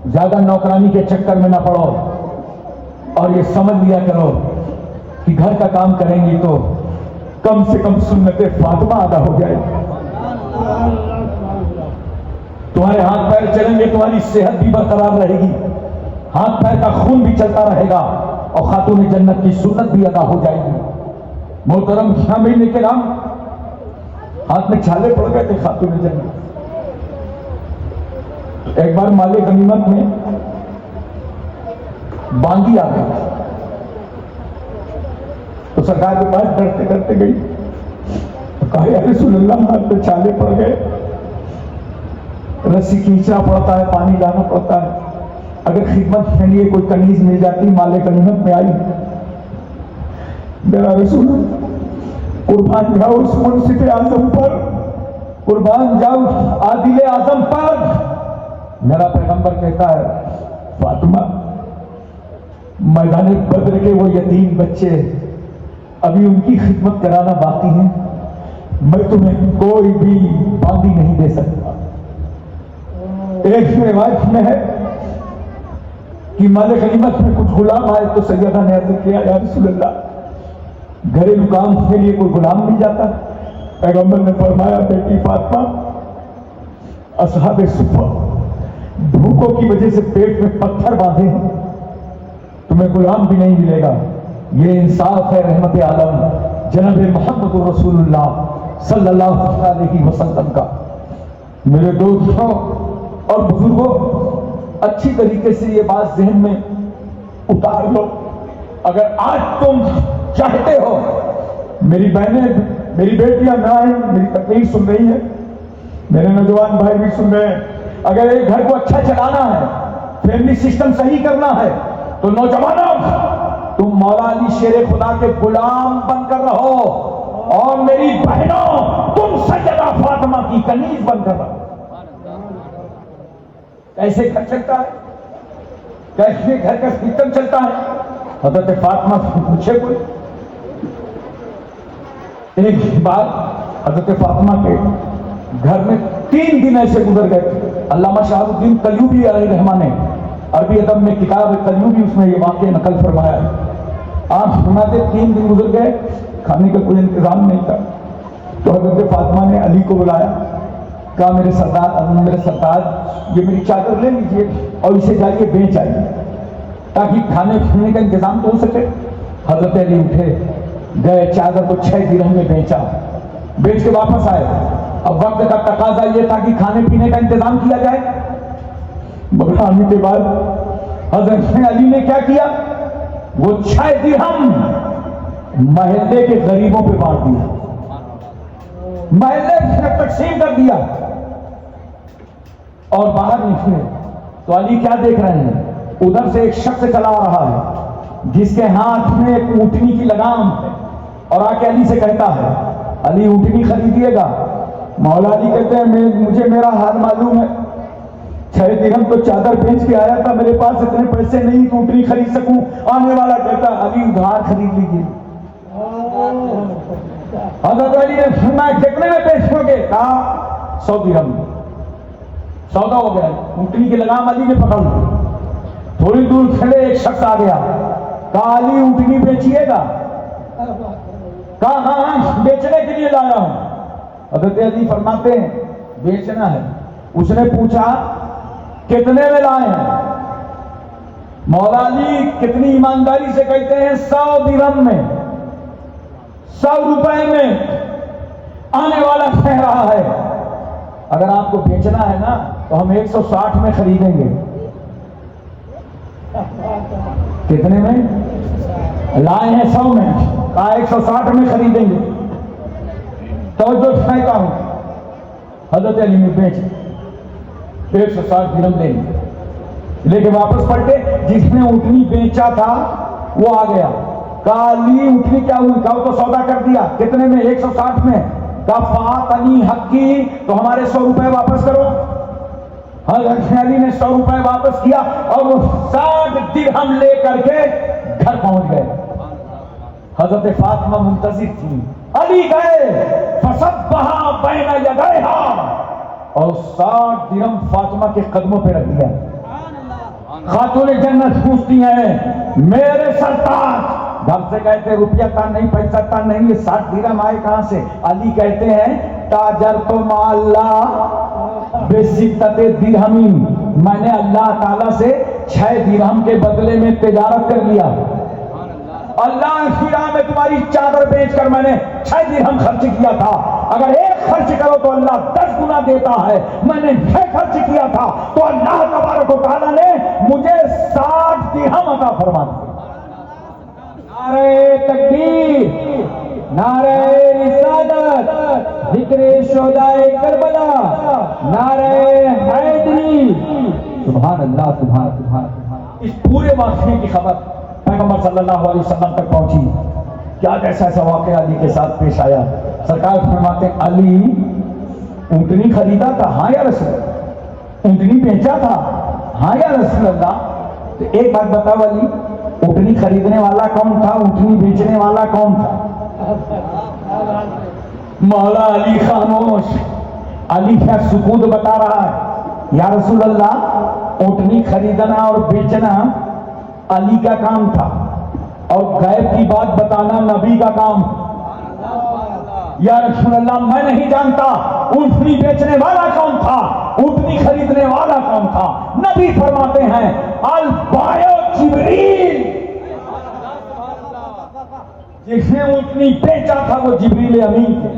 Speaker 3: ज्यादा नौकरानी के चक्कर में ना पड़ो और ये समझ लिया करो कि घर का काम करेंगी तो कम से कम सुन्नते फातिमा अदा हो जाएगी। तुम्हारे हाथ पैर चलेंगे, तुम्हारी सेहत भी बरकरार रहेगी, हाथ पैर का खून भी चलता रहेगा और खातून जन्नत की सुन्नत भी अदा हो जाएगी। मोहतरम शामिल के नाम हाथ में छाले पड़ गए थे खातून जन्नत। एक बार माले गनीमत में बांगी आ गई तो सरकार के पास डरते डरते गई तो कहा या रसूलल्लाह, हाथ पे छाले पड़ गए, रस्सी खींचना पड़ता है, पानी लाना पड़ता है, अगर खिदमत के लिए कोई कनीज मिल जाती। माले गनीमत में आई, मेरा रसूल कुर्बान जाओ उस मुंसिफ आजम पर, कुर्बान जाओ आदिल आजम पर। मेरा पैगंबर कहता है, फातिमा, मैदान बद्र के वो यतीम बच्चे अभी उनकी खिदमत कराना बाकी है, मैं तुम्हें कोई भी बांदी नहीं दे सकता। एक रिवायत में है कि माले गनीमत में कुछ गुलाम आए तो सैयदा ने अर्ज किया, या रसूलल्लाह, घरेलू काम के लिए कोई गुलाम मिल जाता। पैगंबर ने फरमाया, बेटी फातिमा, असहाबे सुफ़ा भूखों की वजह से पेट में पत्थर बांधे हैं, तुम्हें गुलाम भी नहीं मिलेगा। ये इंसाफ है रहमत आलम जनाब मोहम्मद रसूलुल्लाह सल्लल्लाहु अलैहि वसल्लम का। मेरे दोस्तों और बुजुर्गों, अच्छी तरीके से ये बात जहन में उतार लो। अगर आज तुम चाहते हो, मेरी बहनें, मेरी बेटियां माएं मेरी तकलीफ सुन रही है, मेरे नौजवान भाई भी सुन रहे हैं, अगर एक घर को अच्छा चलाना है, फैमिली सिस्टम सही करना है, तो नौजवानों, तुम मौला अली शेर खुदा के गुलाम बनकर रहो और मेरी बहनों, तुम सैयदा फातिमा की कनीज बनकर रहो। कैसे घर चलता है, कैसे घर का सिस्टम चलता है? हजरत फातिमा से पूछे कोई। एक बार हजरत फातिमा के घर में 3 दिन ऐसे गुजर गए। अल्लामा शहाबुद्दीन कल्यूबी अलैहिर्रहमा ने अरबी अदब में किताब कल्यूबी, उसमें ये वाक़या नकल फरमाया है। आप सुनाते 3 दिन गुजर गए, खाने का कोई इंतजाम नहीं था, तो हजरत फातिमा ने अली को बुलाया, कहा, मेरे सरदार, ये मेरी चादर ले लीजिए और इसे जाइए बेच आइए ताकि खाने पीने का इंतजाम तो हो सके। हजरत अली उठे, गए, चादर को 6 दिरहम में बेचा, बेच के वापस आए। अब वक्त का तकाजा ये था कि खाने पीने का इंतजाम किया जाए। मगर आने के बाद हजरत अली ने क्या किया, वो 6 दिरहम महल्ले के गरीबों पे बांट दिया, महल्ले में तकसीम कर दिया और बाहर निकले तो अली क्या देख रहे हैं, उधर से एक शख्स चला आ रहा है जिसके हाथ में एक ऊँटनी की लगाम है और आके अली से कहता है, अली ऊँटनी खरीदिएगा। मौला अली कहते हैं, मुझे मेरा हाल मालूम है, 6 दिरहम तो चादर बेच के आया था, मेरे पास इतने पैसे नहीं कि ऊँटनी खरीद सकूं। आने वाला कहता, अली उधार खरीद लीजिए। हजरत अली ने फरमाया, कितने में बेचोगे? कहा 100 दिरहम। सौदा हो गया, ऊँटनी की लगाम अली ने पकड़ ली। थोड़ी दूर खड़े एक शख्स आ गया, कहा, अली ऊँटनी बेचिएगा? कहा, हाँ, बेचने के लिए लाया हूं। हजरत अली फरमाते हैं, बेचना है। उसने पूछा, कितने में लाए हैं? मौला अली कितनी ईमानदारी से कहते हैं, 100 दिरहम में, 100 रुपए में। आने वाला कह रहा है, अगर आपको बेचना है ना तो हम 160 में खरीदेंगे। कितने में लाए हैं? 100 में। कहा 160 में खरीदेंगे। तो जो कहता हूं, हजरत अली ने बेच 160 दिरहम लेंगे, लेके वापस पलटे। जिसने ऊँटनी बेचा था वो आ गया, कहा, अली ऊँटनी क्या हुई? कहा, तो सौदा कर दिया। कितने में? 160 में। कहा, फात अली हक की, तो हमारे 100 रुपए वापस करो। हजरत अली ने 100 रुपए वापस किया और वो 60 दिरहम लेकर के घर पहुंच गए। हजरत फातिमा मुंतजिर थी, अली गए फसब्बहा बैना यदैहा और 60 दिरहम फातिमा के कदमों पे रख दिया। खातून जन्नत पूछती है, मेरे सरताज, घर से कहते रुपया तान नहीं, पैसा तान नहीं, ये 60 दिरहम आए कहां से? अली कहते हैं ताजर तो माल्ला बेसित्तते दिरहमी, मैंने अल्लाह ताला से 6 दिरहम के बदले में तिजारत कर लिया। अल्लाह की राह में तुम्हारी चादर बेचकर मैंने 6 दिरहम खर्च किया था, अगर 1 खर्च करो तो अल्लाह 10 गुना देता है। मैंने 6 खर्च किया था तो अल्लाह तबारक व तआला ने मुझे 60 दिरहम अता फरमा दिए। नारे तकबीर, नारे रिसालत, जिक्रे शोदाए करबला, नारे हैदरी, सुभान अल्लाह, सुभान सुभान। इस पूरे वाक़ये की खबर पैगंबर सल्लल्लाहु अलैहि वसल्लम तक पहुंची। क्या कैसा ऐसा वाक़या अली के साथ पेश आया? सरकार फरमाते, अली ऊँटनी खरीदा था? हाँ या रसूल। ऊँटनी बेचा था? हाँ या रसूल अल्लाह। तो एक बात बताओ अली, ऊँटनी खरीदने वाला कौन था, ऊँटनी बेचने वाला कौन था? मौला अली खामोश। अली क्या सुकूत बता रहा है, या रसूल अल्लाह ऊँटनी खरीदना और बेचना अली का काम था और गैब की बात बताना नबी का काम। या रसूल अल्लाह मैं नहीं जानता ऊँटनी बेचने वाला कौन था, ऊँटनी खरीदने वाला कौन था। नबी फरमाते हैं अल बायो जिब्रील, जिसने ऊँटनी बेचा था वो जिब्रील अमीन थे।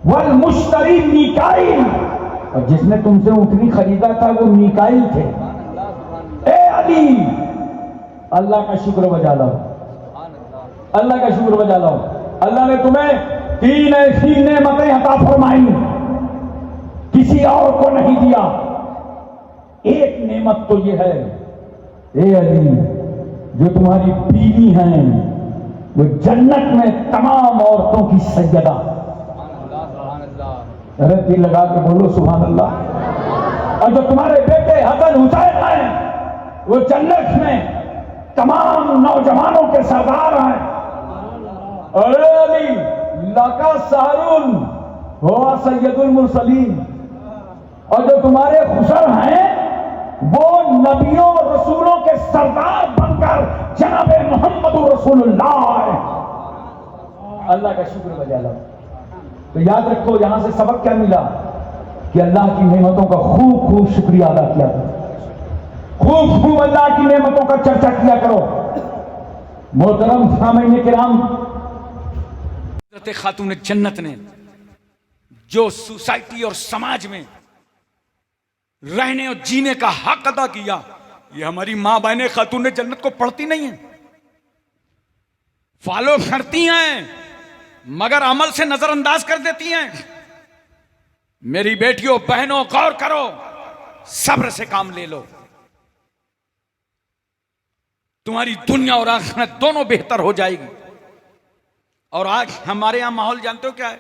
Speaker 3: वल मुश्तरी मीकाइल, और जिसने तुमसे ऊँटनी खरीदा था वो मीकाइल थे। ए अली, अल्लाह का शुक्र बजा लो, अल्लाह का शुक्र बजा लो। अल्लाह ने तुम्हें 3 ऐसी नेमतें अता फरमाई, किसी और को नहीं दिया। एक नेमत तो ये है, ए अली, जो तुम्हारी बीवी हैं वो जन्नत में तमाम औरतों की सैयदा। अरे दिल लगा के बोलो सुभान अल्लाह। और जो तुम्हारे बेटे हसन हुसैन हैं वो जन्नत में तमाम नौजवानों के सरदार हैं। अरे अली लका सहरुन हुआ सैयदुल मुरसलीन। और जो तुम्हारे खुसर हैं वो नबियों और रसूलों के सरदार बनकर जनाबे मोहम्मद रसूलुल्लाह। अल्लाह का शुक्र बजा लो। तो याद रखो, यहां से सबक क्या मिला कि अल्लाह की नेमतों का खूब खूब शुक्रिया अदा किया करो, खूब खूब अल्लाह की नेमतों का चर्चा किया करो। मोहतरम सामईन किराम,
Speaker 1: खातून जन्नत ने जो सोसाइटी और समाज में रहने और जीने का हक अदा किया, ये हमारी मां बहनें खातून जन्नत को पढ़ती नहीं है, फॉलो करती हैं, मगर अमल से नजरअंदाज कर देती हैं। मेरी बेटियों बहनों गौर करो, सब्र से काम ले लो, तुम्हारी दुनिया और आखिरत दोनों बेहतर हो जाएगी। और आज हमारे यहां माहौल जानते हो क्या है?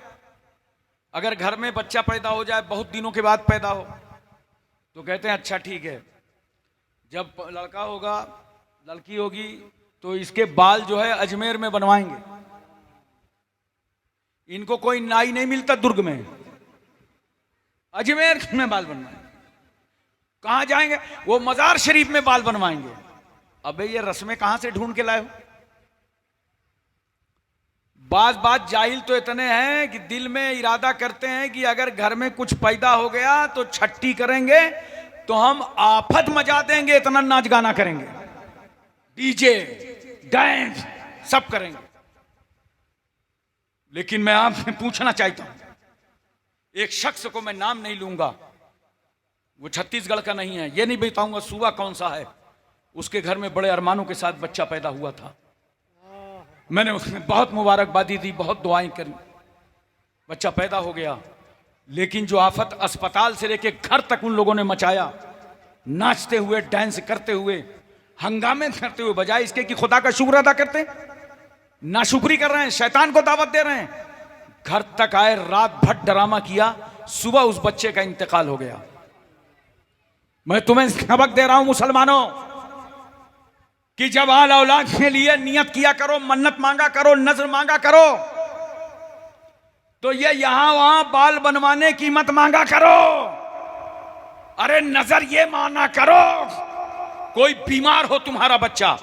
Speaker 1: अगर घर में बच्चा पैदा हो जाए, बहुत दिनों के बाद पैदा हो, तो कहते हैं अच्छा ठीक है, जब लड़का होगा लड़की होगी तो इसके बाल जो है अजमेर में बनवाएंगे। इनको कोई नाई नहीं मिलता दुर्ग में, अजमेर में बाल बनवाएंगे। कहां जाएंगे? वो मजार शरीफ में बाल बनवाएंगे। अबे ये रस्में कहां से ढूंढ के लाए हो? बात जाहिल तो इतने हैं कि दिल में इरादा करते हैं कि अगर घर में कुछ पैदा हो गया तो छट्टी करेंगे तो हम आफत मचा देंगे, इतना नाच गाना करेंगे, डीजे डांस सब करेंगे। लेकिन मैं आपसे पूछना चाहता हूं, एक शख्स को मैं नाम नहीं लूंगा, वो छत्तीसगढ़ का नहीं है, ये नहीं बताऊंगा सूबा कौन सा है, उसके घर में बड़े अरमानों के साथ बच्चा पैदा हुआ था। मैंने उसमें बहुत मुबारकबादी दी, बहुत दुआएं करी, बच्चा पैदा हो गया। लेकिन जो आफत अस्पताल से लेके घर तक उन लोगों ने मचाया, नाचते हुए, डांस करते हुए, हंगामे करते हुए, बजाय इसके कि खुदा का शुक्र अदा करते, नाशुक्री कर रहे हैं, शैतान को दावत दे रहे हैं। घर तक आए, रात भर ड्रामा किया, सुबह उस बच्चे का इंतकाल हो गया। मैं तुम्हें सबक दे रहा हूं मुसलमानों कि जब आल औलाद के लिए नियत किया करो, मन्नत मांगा करो, नजर मांगा करो, तो ये यहां वहां बाल बनवाने की मत मांगा करो। अरे नजर ये माना करो, कोई बीमार हो तुम्हारा बच्चा,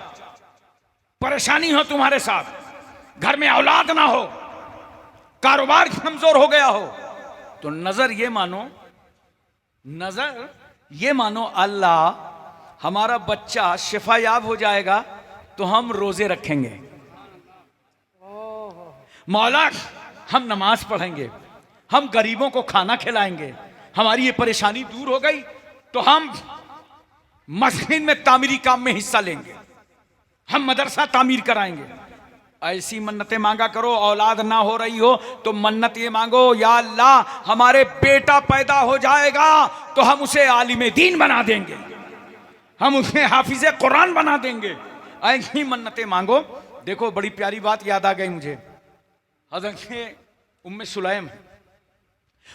Speaker 1: परेशानी हो तुम्हारे साथ, घर में औलाद ना हो, कारोबार कमजोर हो गया हो, तो नजर ये मानो, नजर ये मानो अल्लाह हमारा बच्चा शिफायाब हो जाएगा तो हम रोजे रखेंगे, मौला हम नमाज पढ़ेंगे, हम गरीबों को खाना खिलाएंगे, हमारी ये परेशानी दूर हो गई तो हम मस्जिद में तामीरी काम में हिस्सा लेंगे, हम मदरसा तामीर कराएंगे। ऐसी मन्नतें मांगा करो। औलाद ना हो रही हो तो मन्नत ये मांगो, या अल्लाह हमारे बेटा पैदा हो जाएगा तो हम उसे आलिम दीन बना देंगे, हम उसे हाफिज कुरान बना देंगे। ऐसी मन्नतें मांगो। देखो बड़ी प्यारी बात याद आ गई मुझे, हज़रत उम्मे सुलैम,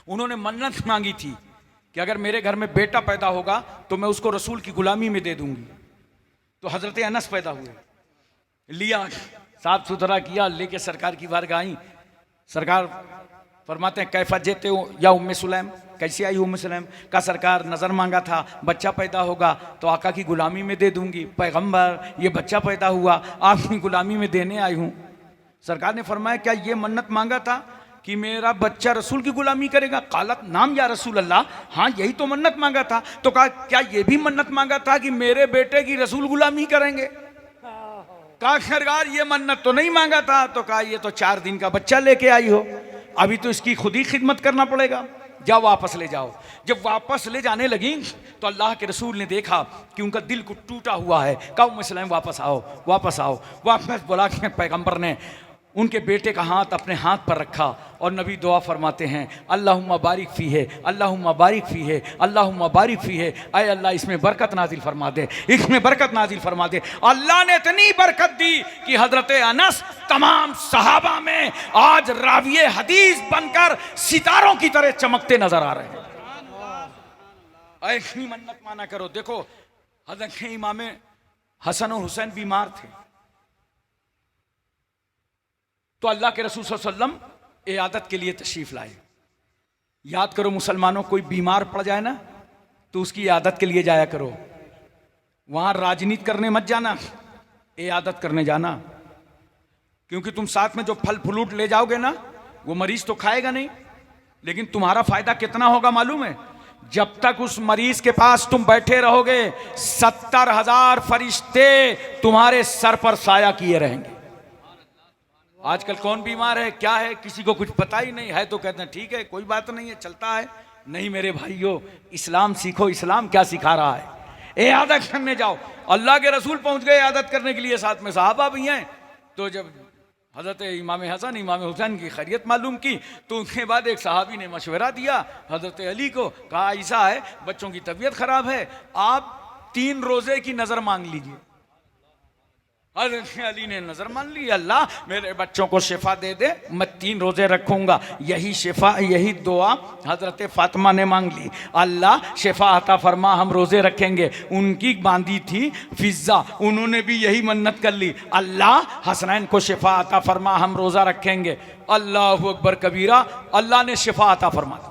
Speaker 1: उन्होंने मन्नत मांगी थी कि अगर मेरे घर में बेटा पैदा होगा तो मैं उसको रसूल की गुलामी में दे दूंगी। तो हजरत अनस पैदा हुए, लिया, साफ सुथरा किया, लेके सरकार की बारगाह आई। सरकार फरमाते हैं कैफा जेते हो या उम्मे सुलैम, कैसी आई उम्मे सुलैम? का सरकार नजर मांगा था बच्चा पैदा होगा तो आका की गुलामी में दे दूंगी। पैगंबर ये बच्चा पैदा हुआ, आपकी गुलामी में देने आई हूं। सरकार ने फरमाया क्या ये मन्नत मांगा था कि मेरा बच्चा रसूल की गुलामी करेगा? कालत नाम या रसूल अल्लाह, हाँ यही तो मन्नत मांगा था। तो कहा क्या ये भी मन्नत मांगा था कि मेरे बेटे की रसूल गुलामी करेंगे? कहा सरकार ये मन्नत तो नहीं मांगा था। तो कहा ये तो 4 दिन का बच्चा लेके आई हो, अभी तो इसकी खुद ही खिदमत करना पड़ेगा, जाओ वापस ले जाओ। जब वापस ले जाने लगी तो अल्लाह के रसूल ने देखा कि उनका दिल को टूटा हुआ है। कहा उम्मे सलैम वापस आओ, वापस आओ। वापस बुला के पैगंबर ने उनके बेटे का हाथ अपने हाथ पर रखा और नबी दुआ फरमाते हैं अल्लाहुम्मा बारिक फी है, अल्लाहुम्मा बारिक फी है, अल्लाहुम्मा बारिक फी है। अय अल्लाह इसमें बरकत नाजिल फरमा दे, इसमें बरकत नाजिल फरमा दे। अल्लाह ने इतनी बरकत दी कि हजरत अनस तमाम सहाबा में आज राविये हदीस बनकर सितारों की तरह चमकते नजर आ रहे हैं। ऐसी मन्नत माना करो। देखो हजरत इमाम हसन और हुसैन बीमार थे तो अल्लाह के रसूल सल्लल्लाहु अलैहि वसल्लम इयादत के लिए तशरीफ लाए। याद करो मुसलमानों, कोई बीमार पड़ जाए ना तो उसकी इयादत के लिए जाया करो। वहां राजनीति करने मत जाना, इयादत करने जाना, क्योंकि तुम साथ में जो फल फ्रूट ले जाओगे ना वो मरीज तो खाएगा नहीं, लेकिन तुम्हारा फायदा कितना होगा मालूम है? जब तक उस मरीज के पास तुम बैठे रहोगे 70,000 फरिश्ते तुम्हारे सर पर साया किए रहेंगे। आजकल कौन बीमार है, क्या है, किसी को कुछ पता ही नहीं है, तो कहते हैं ठीक है कोई बात नहीं है, चलता है। नहीं मेरे भाइयों, इस्लाम सीखो, इस्लाम क्या सिखा रहा है। इयादत करने जाओ। अल्लाह के रसूल पहुंच गए इयादत करने के लिए, साथ में साहबा भी हैं। तो जब हजरत इमाम हसन इमाम हुसैन की खैरियत मालूम की तो उसके बाद एक सहाबी ने मशवरा दिया हजरत अली को, कहा ऐसा है बच्चों की तबीयत खराब है, आप 3 रोजे की नजर मांग लीजिए। हजरत अली ने नजर मान ली, अल्लाह मेरे बच्चों को शिफा दे दे, मैं 3 रोजे रखूंगा। यही शिफा, यही दुआ हजरत फातिमा ने मांग ली, अल्लाह शिफा अता फरमा, हम रोजे रखेंगे। उनकी बांधी थी फिजा, उन्होंने भी यही मन्नत कर ली, अल्लाह हसनैन को शिफा अता फरमा, हम रोजा रखेंगे। अल्लाह अकबर कबीरा, अल्लाह ने शिफा अता फरमा दी।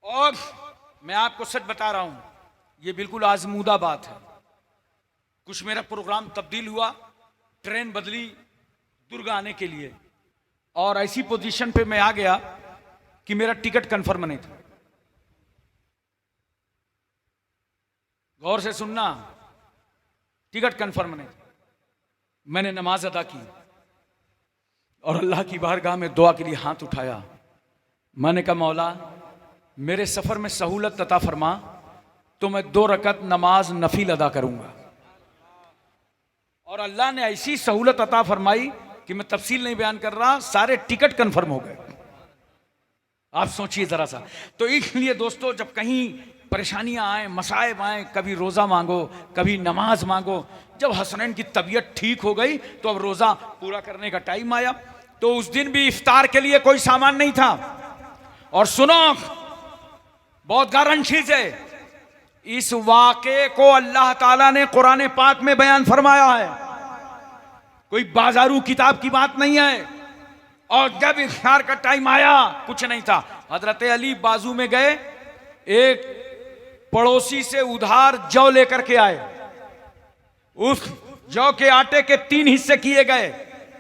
Speaker 1: और मैं आपको सच बता रहा हूं, ये बिल्कुल आजमूदा बात है। कुछ मेरा प्रोग्राम तब्दील हुआ, ट्रेन बदली दुर्ग आने के लिए, और ऐसी पोजीशन पे मैं आ गया कि मेरा टिकट कंफर्म नहीं था। गौर से सुनना, टिकट कंफर्म नहीं था। मैंने नमाज अदा की और अल्लाह की बारगाह में दुआ के लिए हाथ उठाया। मैंने कहा मौला मेरे सफर में सहूलत अता फरमा, तो मैं 2 रकत नमाज नफिल अदा करूंगा। और अल्लाह ने ऐसी सहूलत अता फरमाई कि मैं तफसील नहीं बयान कर रहा, सारे टिकट कंफर्म हो गए। आप सोचिए जरा सा। तो इसलिए दोस्तों, जब कहीं परेशानियां आए, मसाइब आए, कभी रोजा मांगो, कभी नमाज मांगो। जब हसनैन की तबीयत ठीक हो गई तो अब रोजा पूरा करने का टाइम आया। तो उस दिन भी इफ्तार के लिए कोई सामान नहीं था। और सुनो, बहुत गारंटी से इस वाक़े को अल्लाह ताला ने कुरान पाक में बयान फरमाया है, कोई बाजारू किताब की बात नहीं है। और जब इफ्तार का टाइम आया, कुछ नहीं था, हजरत अली बाजू में गए, एक पड़ोसी से उधार जौ लेकर के आए। उस जौ के आटे के 3 हिस्से किए गए,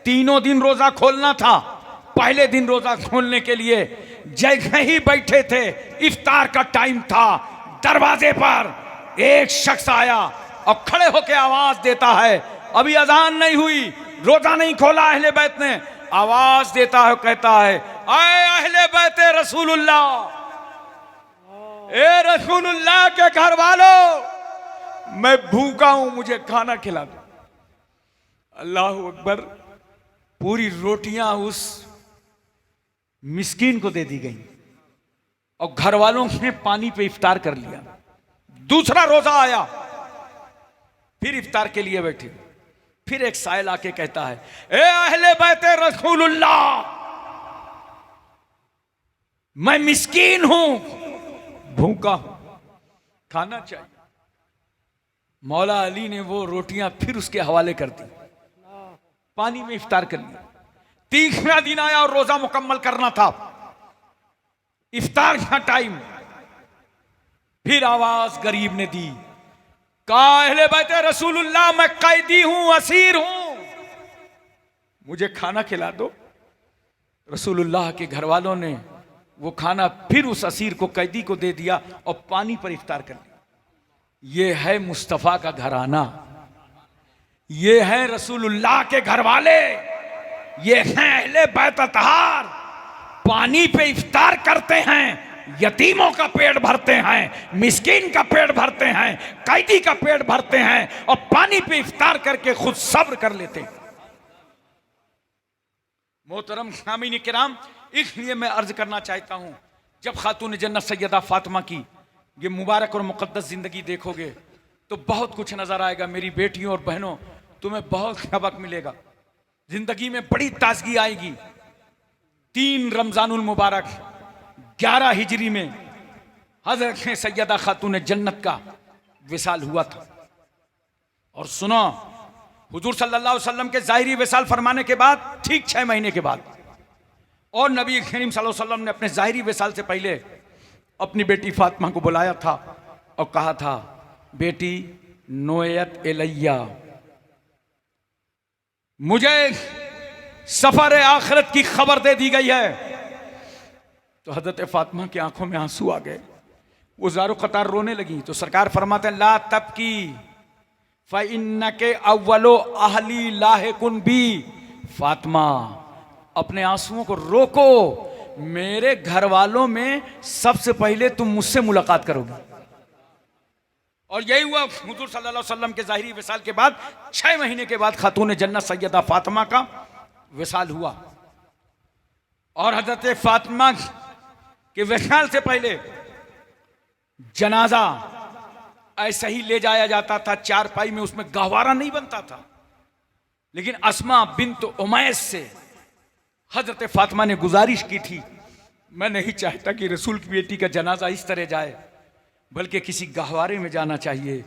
Speaker 1: तीनों दिन रोजा खोलना था। पहले दिन रोजा खोलने के लिए जगह ही बैठे थे, इफ्तार का टाइम था, दरवाजे पर एक शख्स आया और खड़े होकर आवाज देता है, अभी अजान नहीं हुई, रोजा नहीं खोला अहले बैत ने, आवाज देता है, कहता है, आए अहले बैत रसूलुल्लाह, ए रसूलुल्लाह के घर वालों, मैं भूखा हूं, मुझे खाना खिला दो। अल्लाह अकबर। पूरी रोटियां उस मिस्कीन को दे दी गई और घर वालों ने पानी पे इफ्तार कर लिया। दूसरा रोजा आया, फिर इफ्तार के लिए बैठे। फिर एक साइल आके कहता है, ए अहले बैत रसूलुल्लाह, मैं मिस्कीन हूं, भूखा हूं, खाना चाहिए। मौला अली ने वो रोटियां फिर उसके हवाले कर दी, पानी में इफ्तार कर लिया। तीसरा दिन आया और रोजा मुकम्मल करना था, इफ्तार का टाइम। फिर आवाज गरीब ने दी, कहा, अहले बैत रसूलुल्लाह, मैं कैदी हूं, असीर हूं, मुझे खाना खिला दो। रसूलुल्लाह के घर वालों ने वो खाना फिर उस असीर को, कैदी को दे दिया और पानी पर इफ्तार कर लिया। ये है मुस्तफा का घराना, ये है रसूलुल्लाह के घर वाले, ये हैं अहले बैत अतहार। पानी पे इफ्तार करते हैं, यतीमों का पेट भरते हैं, मिस्कीन का पेट भरते हैं, कैदी का पेट भरते हैं और पानी पे इफ्तार करके खुद सब्र कर लेते हैं। मोहतरम सामीन किराम, इसलिए मैं अर्ज करना चाहता हूं, जब खातून जन्नत सैयदा फातिमा की ये मुबारक और मुकद्दस जिंदगी देखोगे तो बहुत कुछ नजर आएगा। मेरी बेटियों और बहनों, तुम्हें बहुत सबक मिलेगा, जिंदगी में बड़ी ताजगी आएगी। 3 रमजानुल मुबारक 11 हिजरी में हजरत सैयदा खातून जन्नत का विसाल हुआ था। और सुनो, हुजूर सल्लल्लाहु अलैहि वसल्लम के ज़ाहिरी विसाल फरमाने के बाद ठीक 6 महीने के बाद, और नबी करीम सल्लल्लाहु अलैहि वसल्लम ने अपने ज़ाहिरी विसाल से पहले अपनी बेटी फातिमा को बुलाया था और कहा था, बेटी नोयत इलैया, मुझे सफर आखिरत की खबर दे दी गई है। तो हजरत फातिमा की आंखों में आंसू आ गए, वो ज़ारो कतार रोने लगी। तो सरकार फरमाते हैं, ला तबकी फ़इन्नके अव्वलो अहली लाहिकुन बी, फातिमा अपने आंसुओं को रोको, मेरे घर वालों में सबसे पहले तुम मुझसे मुलाकात करोगे। और यही हुआ हुजूर सल्लल्लाहु अलैहि वसल्लम के ज़ाहिरी विसाल के बाद 6 महीने के बाद खातून जन्नत सैयदा फातिमा का विसाल हुआ। और हजरत फातिमा के विसाल से पहले जनाजा ऐसा ही ले जाया जाता था, चारपाई में, उसमें गहवारा नहीं बनता था। लेकिन अस्मा बिन्त उमैस से हजरत फातिमा ने गुजारिश की थी, मैं नहीं चाहता कि रसूल की बेटी का जनाजा इस तरह जाए, बल्कि किसी गहवारे में जाना चाहिए।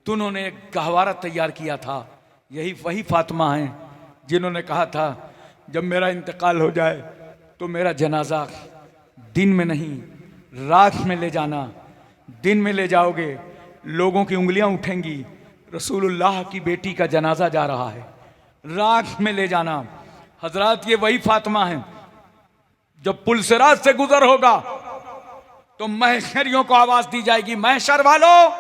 Speaker 1: तो उन्होंने एक गहवारा तैयार किया था। यही वही फातिमा हैं जिन्होंने कहा था, जब मेरा इंतकाल हो जाए तो मेरा जनाजा दिन में नहीं रात में ले जाना। दिन में ले जाओगे लोगों की उंगलियां उठेंगी, रसूलुल्लाह की बेटी का जनाजा जा रहा है। रात में ले जाना। हजरात, ये वही फातिमा हैं जब पुलसिरात से गुजर होगा तो महशरियों को आवाज दी जाएगी, महशर वालों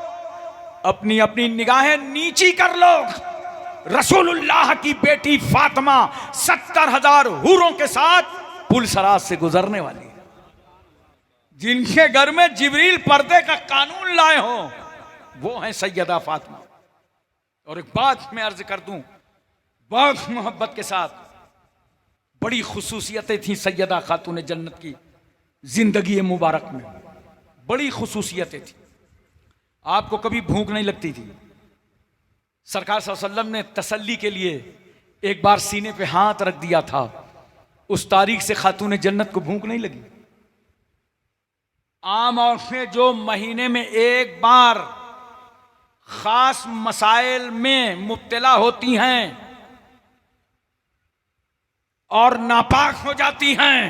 Speaker 1: अपनी अपनी निगाहें नीची कर लो, रसूलुल्लाह की बेटी फातिमा 70,000 हूरों के साथ पुलसिरात से गुजरने वाली है। जिनके घर में जिब्रील पर्दे का कानून लाए हो वो हैं सैयदा फातिमा। और एक बात मैं अर्ज कर दूं बहुत मोहब्बत के साथ, बड़ी खुसूसियतें थी सैयदा खातून जन्नत की जिंदगी मुबारक में, बड़ी खुसूसियतें थी। आपको कभी भूख नहीं लगती थी। सरकार सल्लल्लाहु अलैहि वसल्लम ने तसल्ली के लिए एक बार सीने पे हाथ रख दिया था, उस तारीख से खातून जन्नत को भूख नहीं लगी। आम औरतें जो महीने में एक बार खास मसाइल में मुब्तला होती हैं और नापाक हो जाती हैं,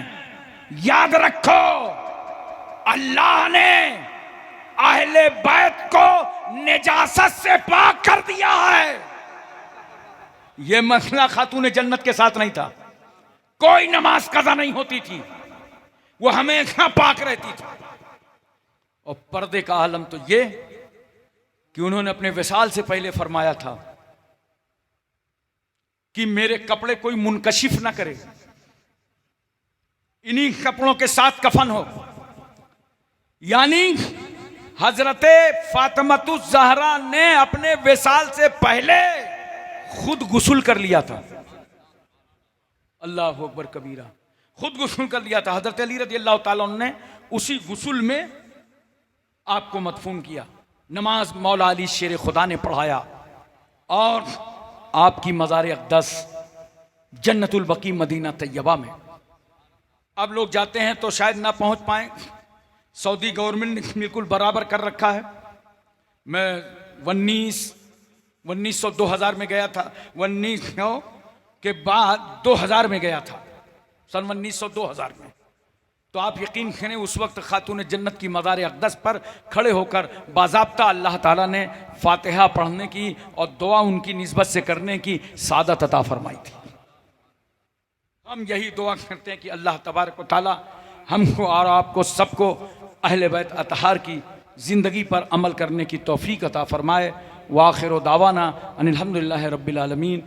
Speaker 1: याद रखो अल्लाह ने अहले बैत को निजासत से पाक कर दिया है। यह मसला खातून जन्नत के साथ नहीं था। कोई नमाज कज़ा नहीं होती थी, वो हमेशा पाक रहती थी। और पर्दे का आलम तो ये कि उन्होंने अपने विसाल से पहले फरमाया था कि मेरे कपड़े कोई मुनकशिफ ना करे, इन्हीं कपड़ों के साथ कफन हो। यानी हजरते फातिमातुज़ ज़हरा ने अपने विसाल से पहले खुद गुस्ल कर लिया था। अल्लाह अकबर कबीरा, खुद गुस्ल कर लिया था। हजरत अली रज़ी अल्लाह ताला अन्हु ने उसी गुस्ल में आपको मदफून किया। नमाज मौला अली शेर खुदा ने पढ़ाया और आपकी मज़ार अक़दस जन्नतुल बकी मदीना तैयबा में। अब लोग जाते हैं तो शायद ना पहुंच पाए। सऊदी गवर्नमेंट ने बिल्कुल बराबर कर रखा है। मैं 2000 में गया था, 1900 के बाद 2000 में गया था, सन 2000 में। तो आप यकीन करें उस वक्त खातून जन्नत की मज़ार अक़दस पर खड़े होकर बाज़ाब्ता अल्लाह ताला ने फातिहा पढ़ने की और दुआ उनकी निस्बत से करने की सादत अता फरमाई थी। हम यही दुआ करते हैं कि अल्लाह तबारक व तआला हमको और आपको सबको अहले बैत अतहार की ज़िंदगी पर अमल करने की तौफ़ीक अता फरमाए। व आखिर दावाना अनिल हम्दुलिल्लाहि रब्बिल आलमीन।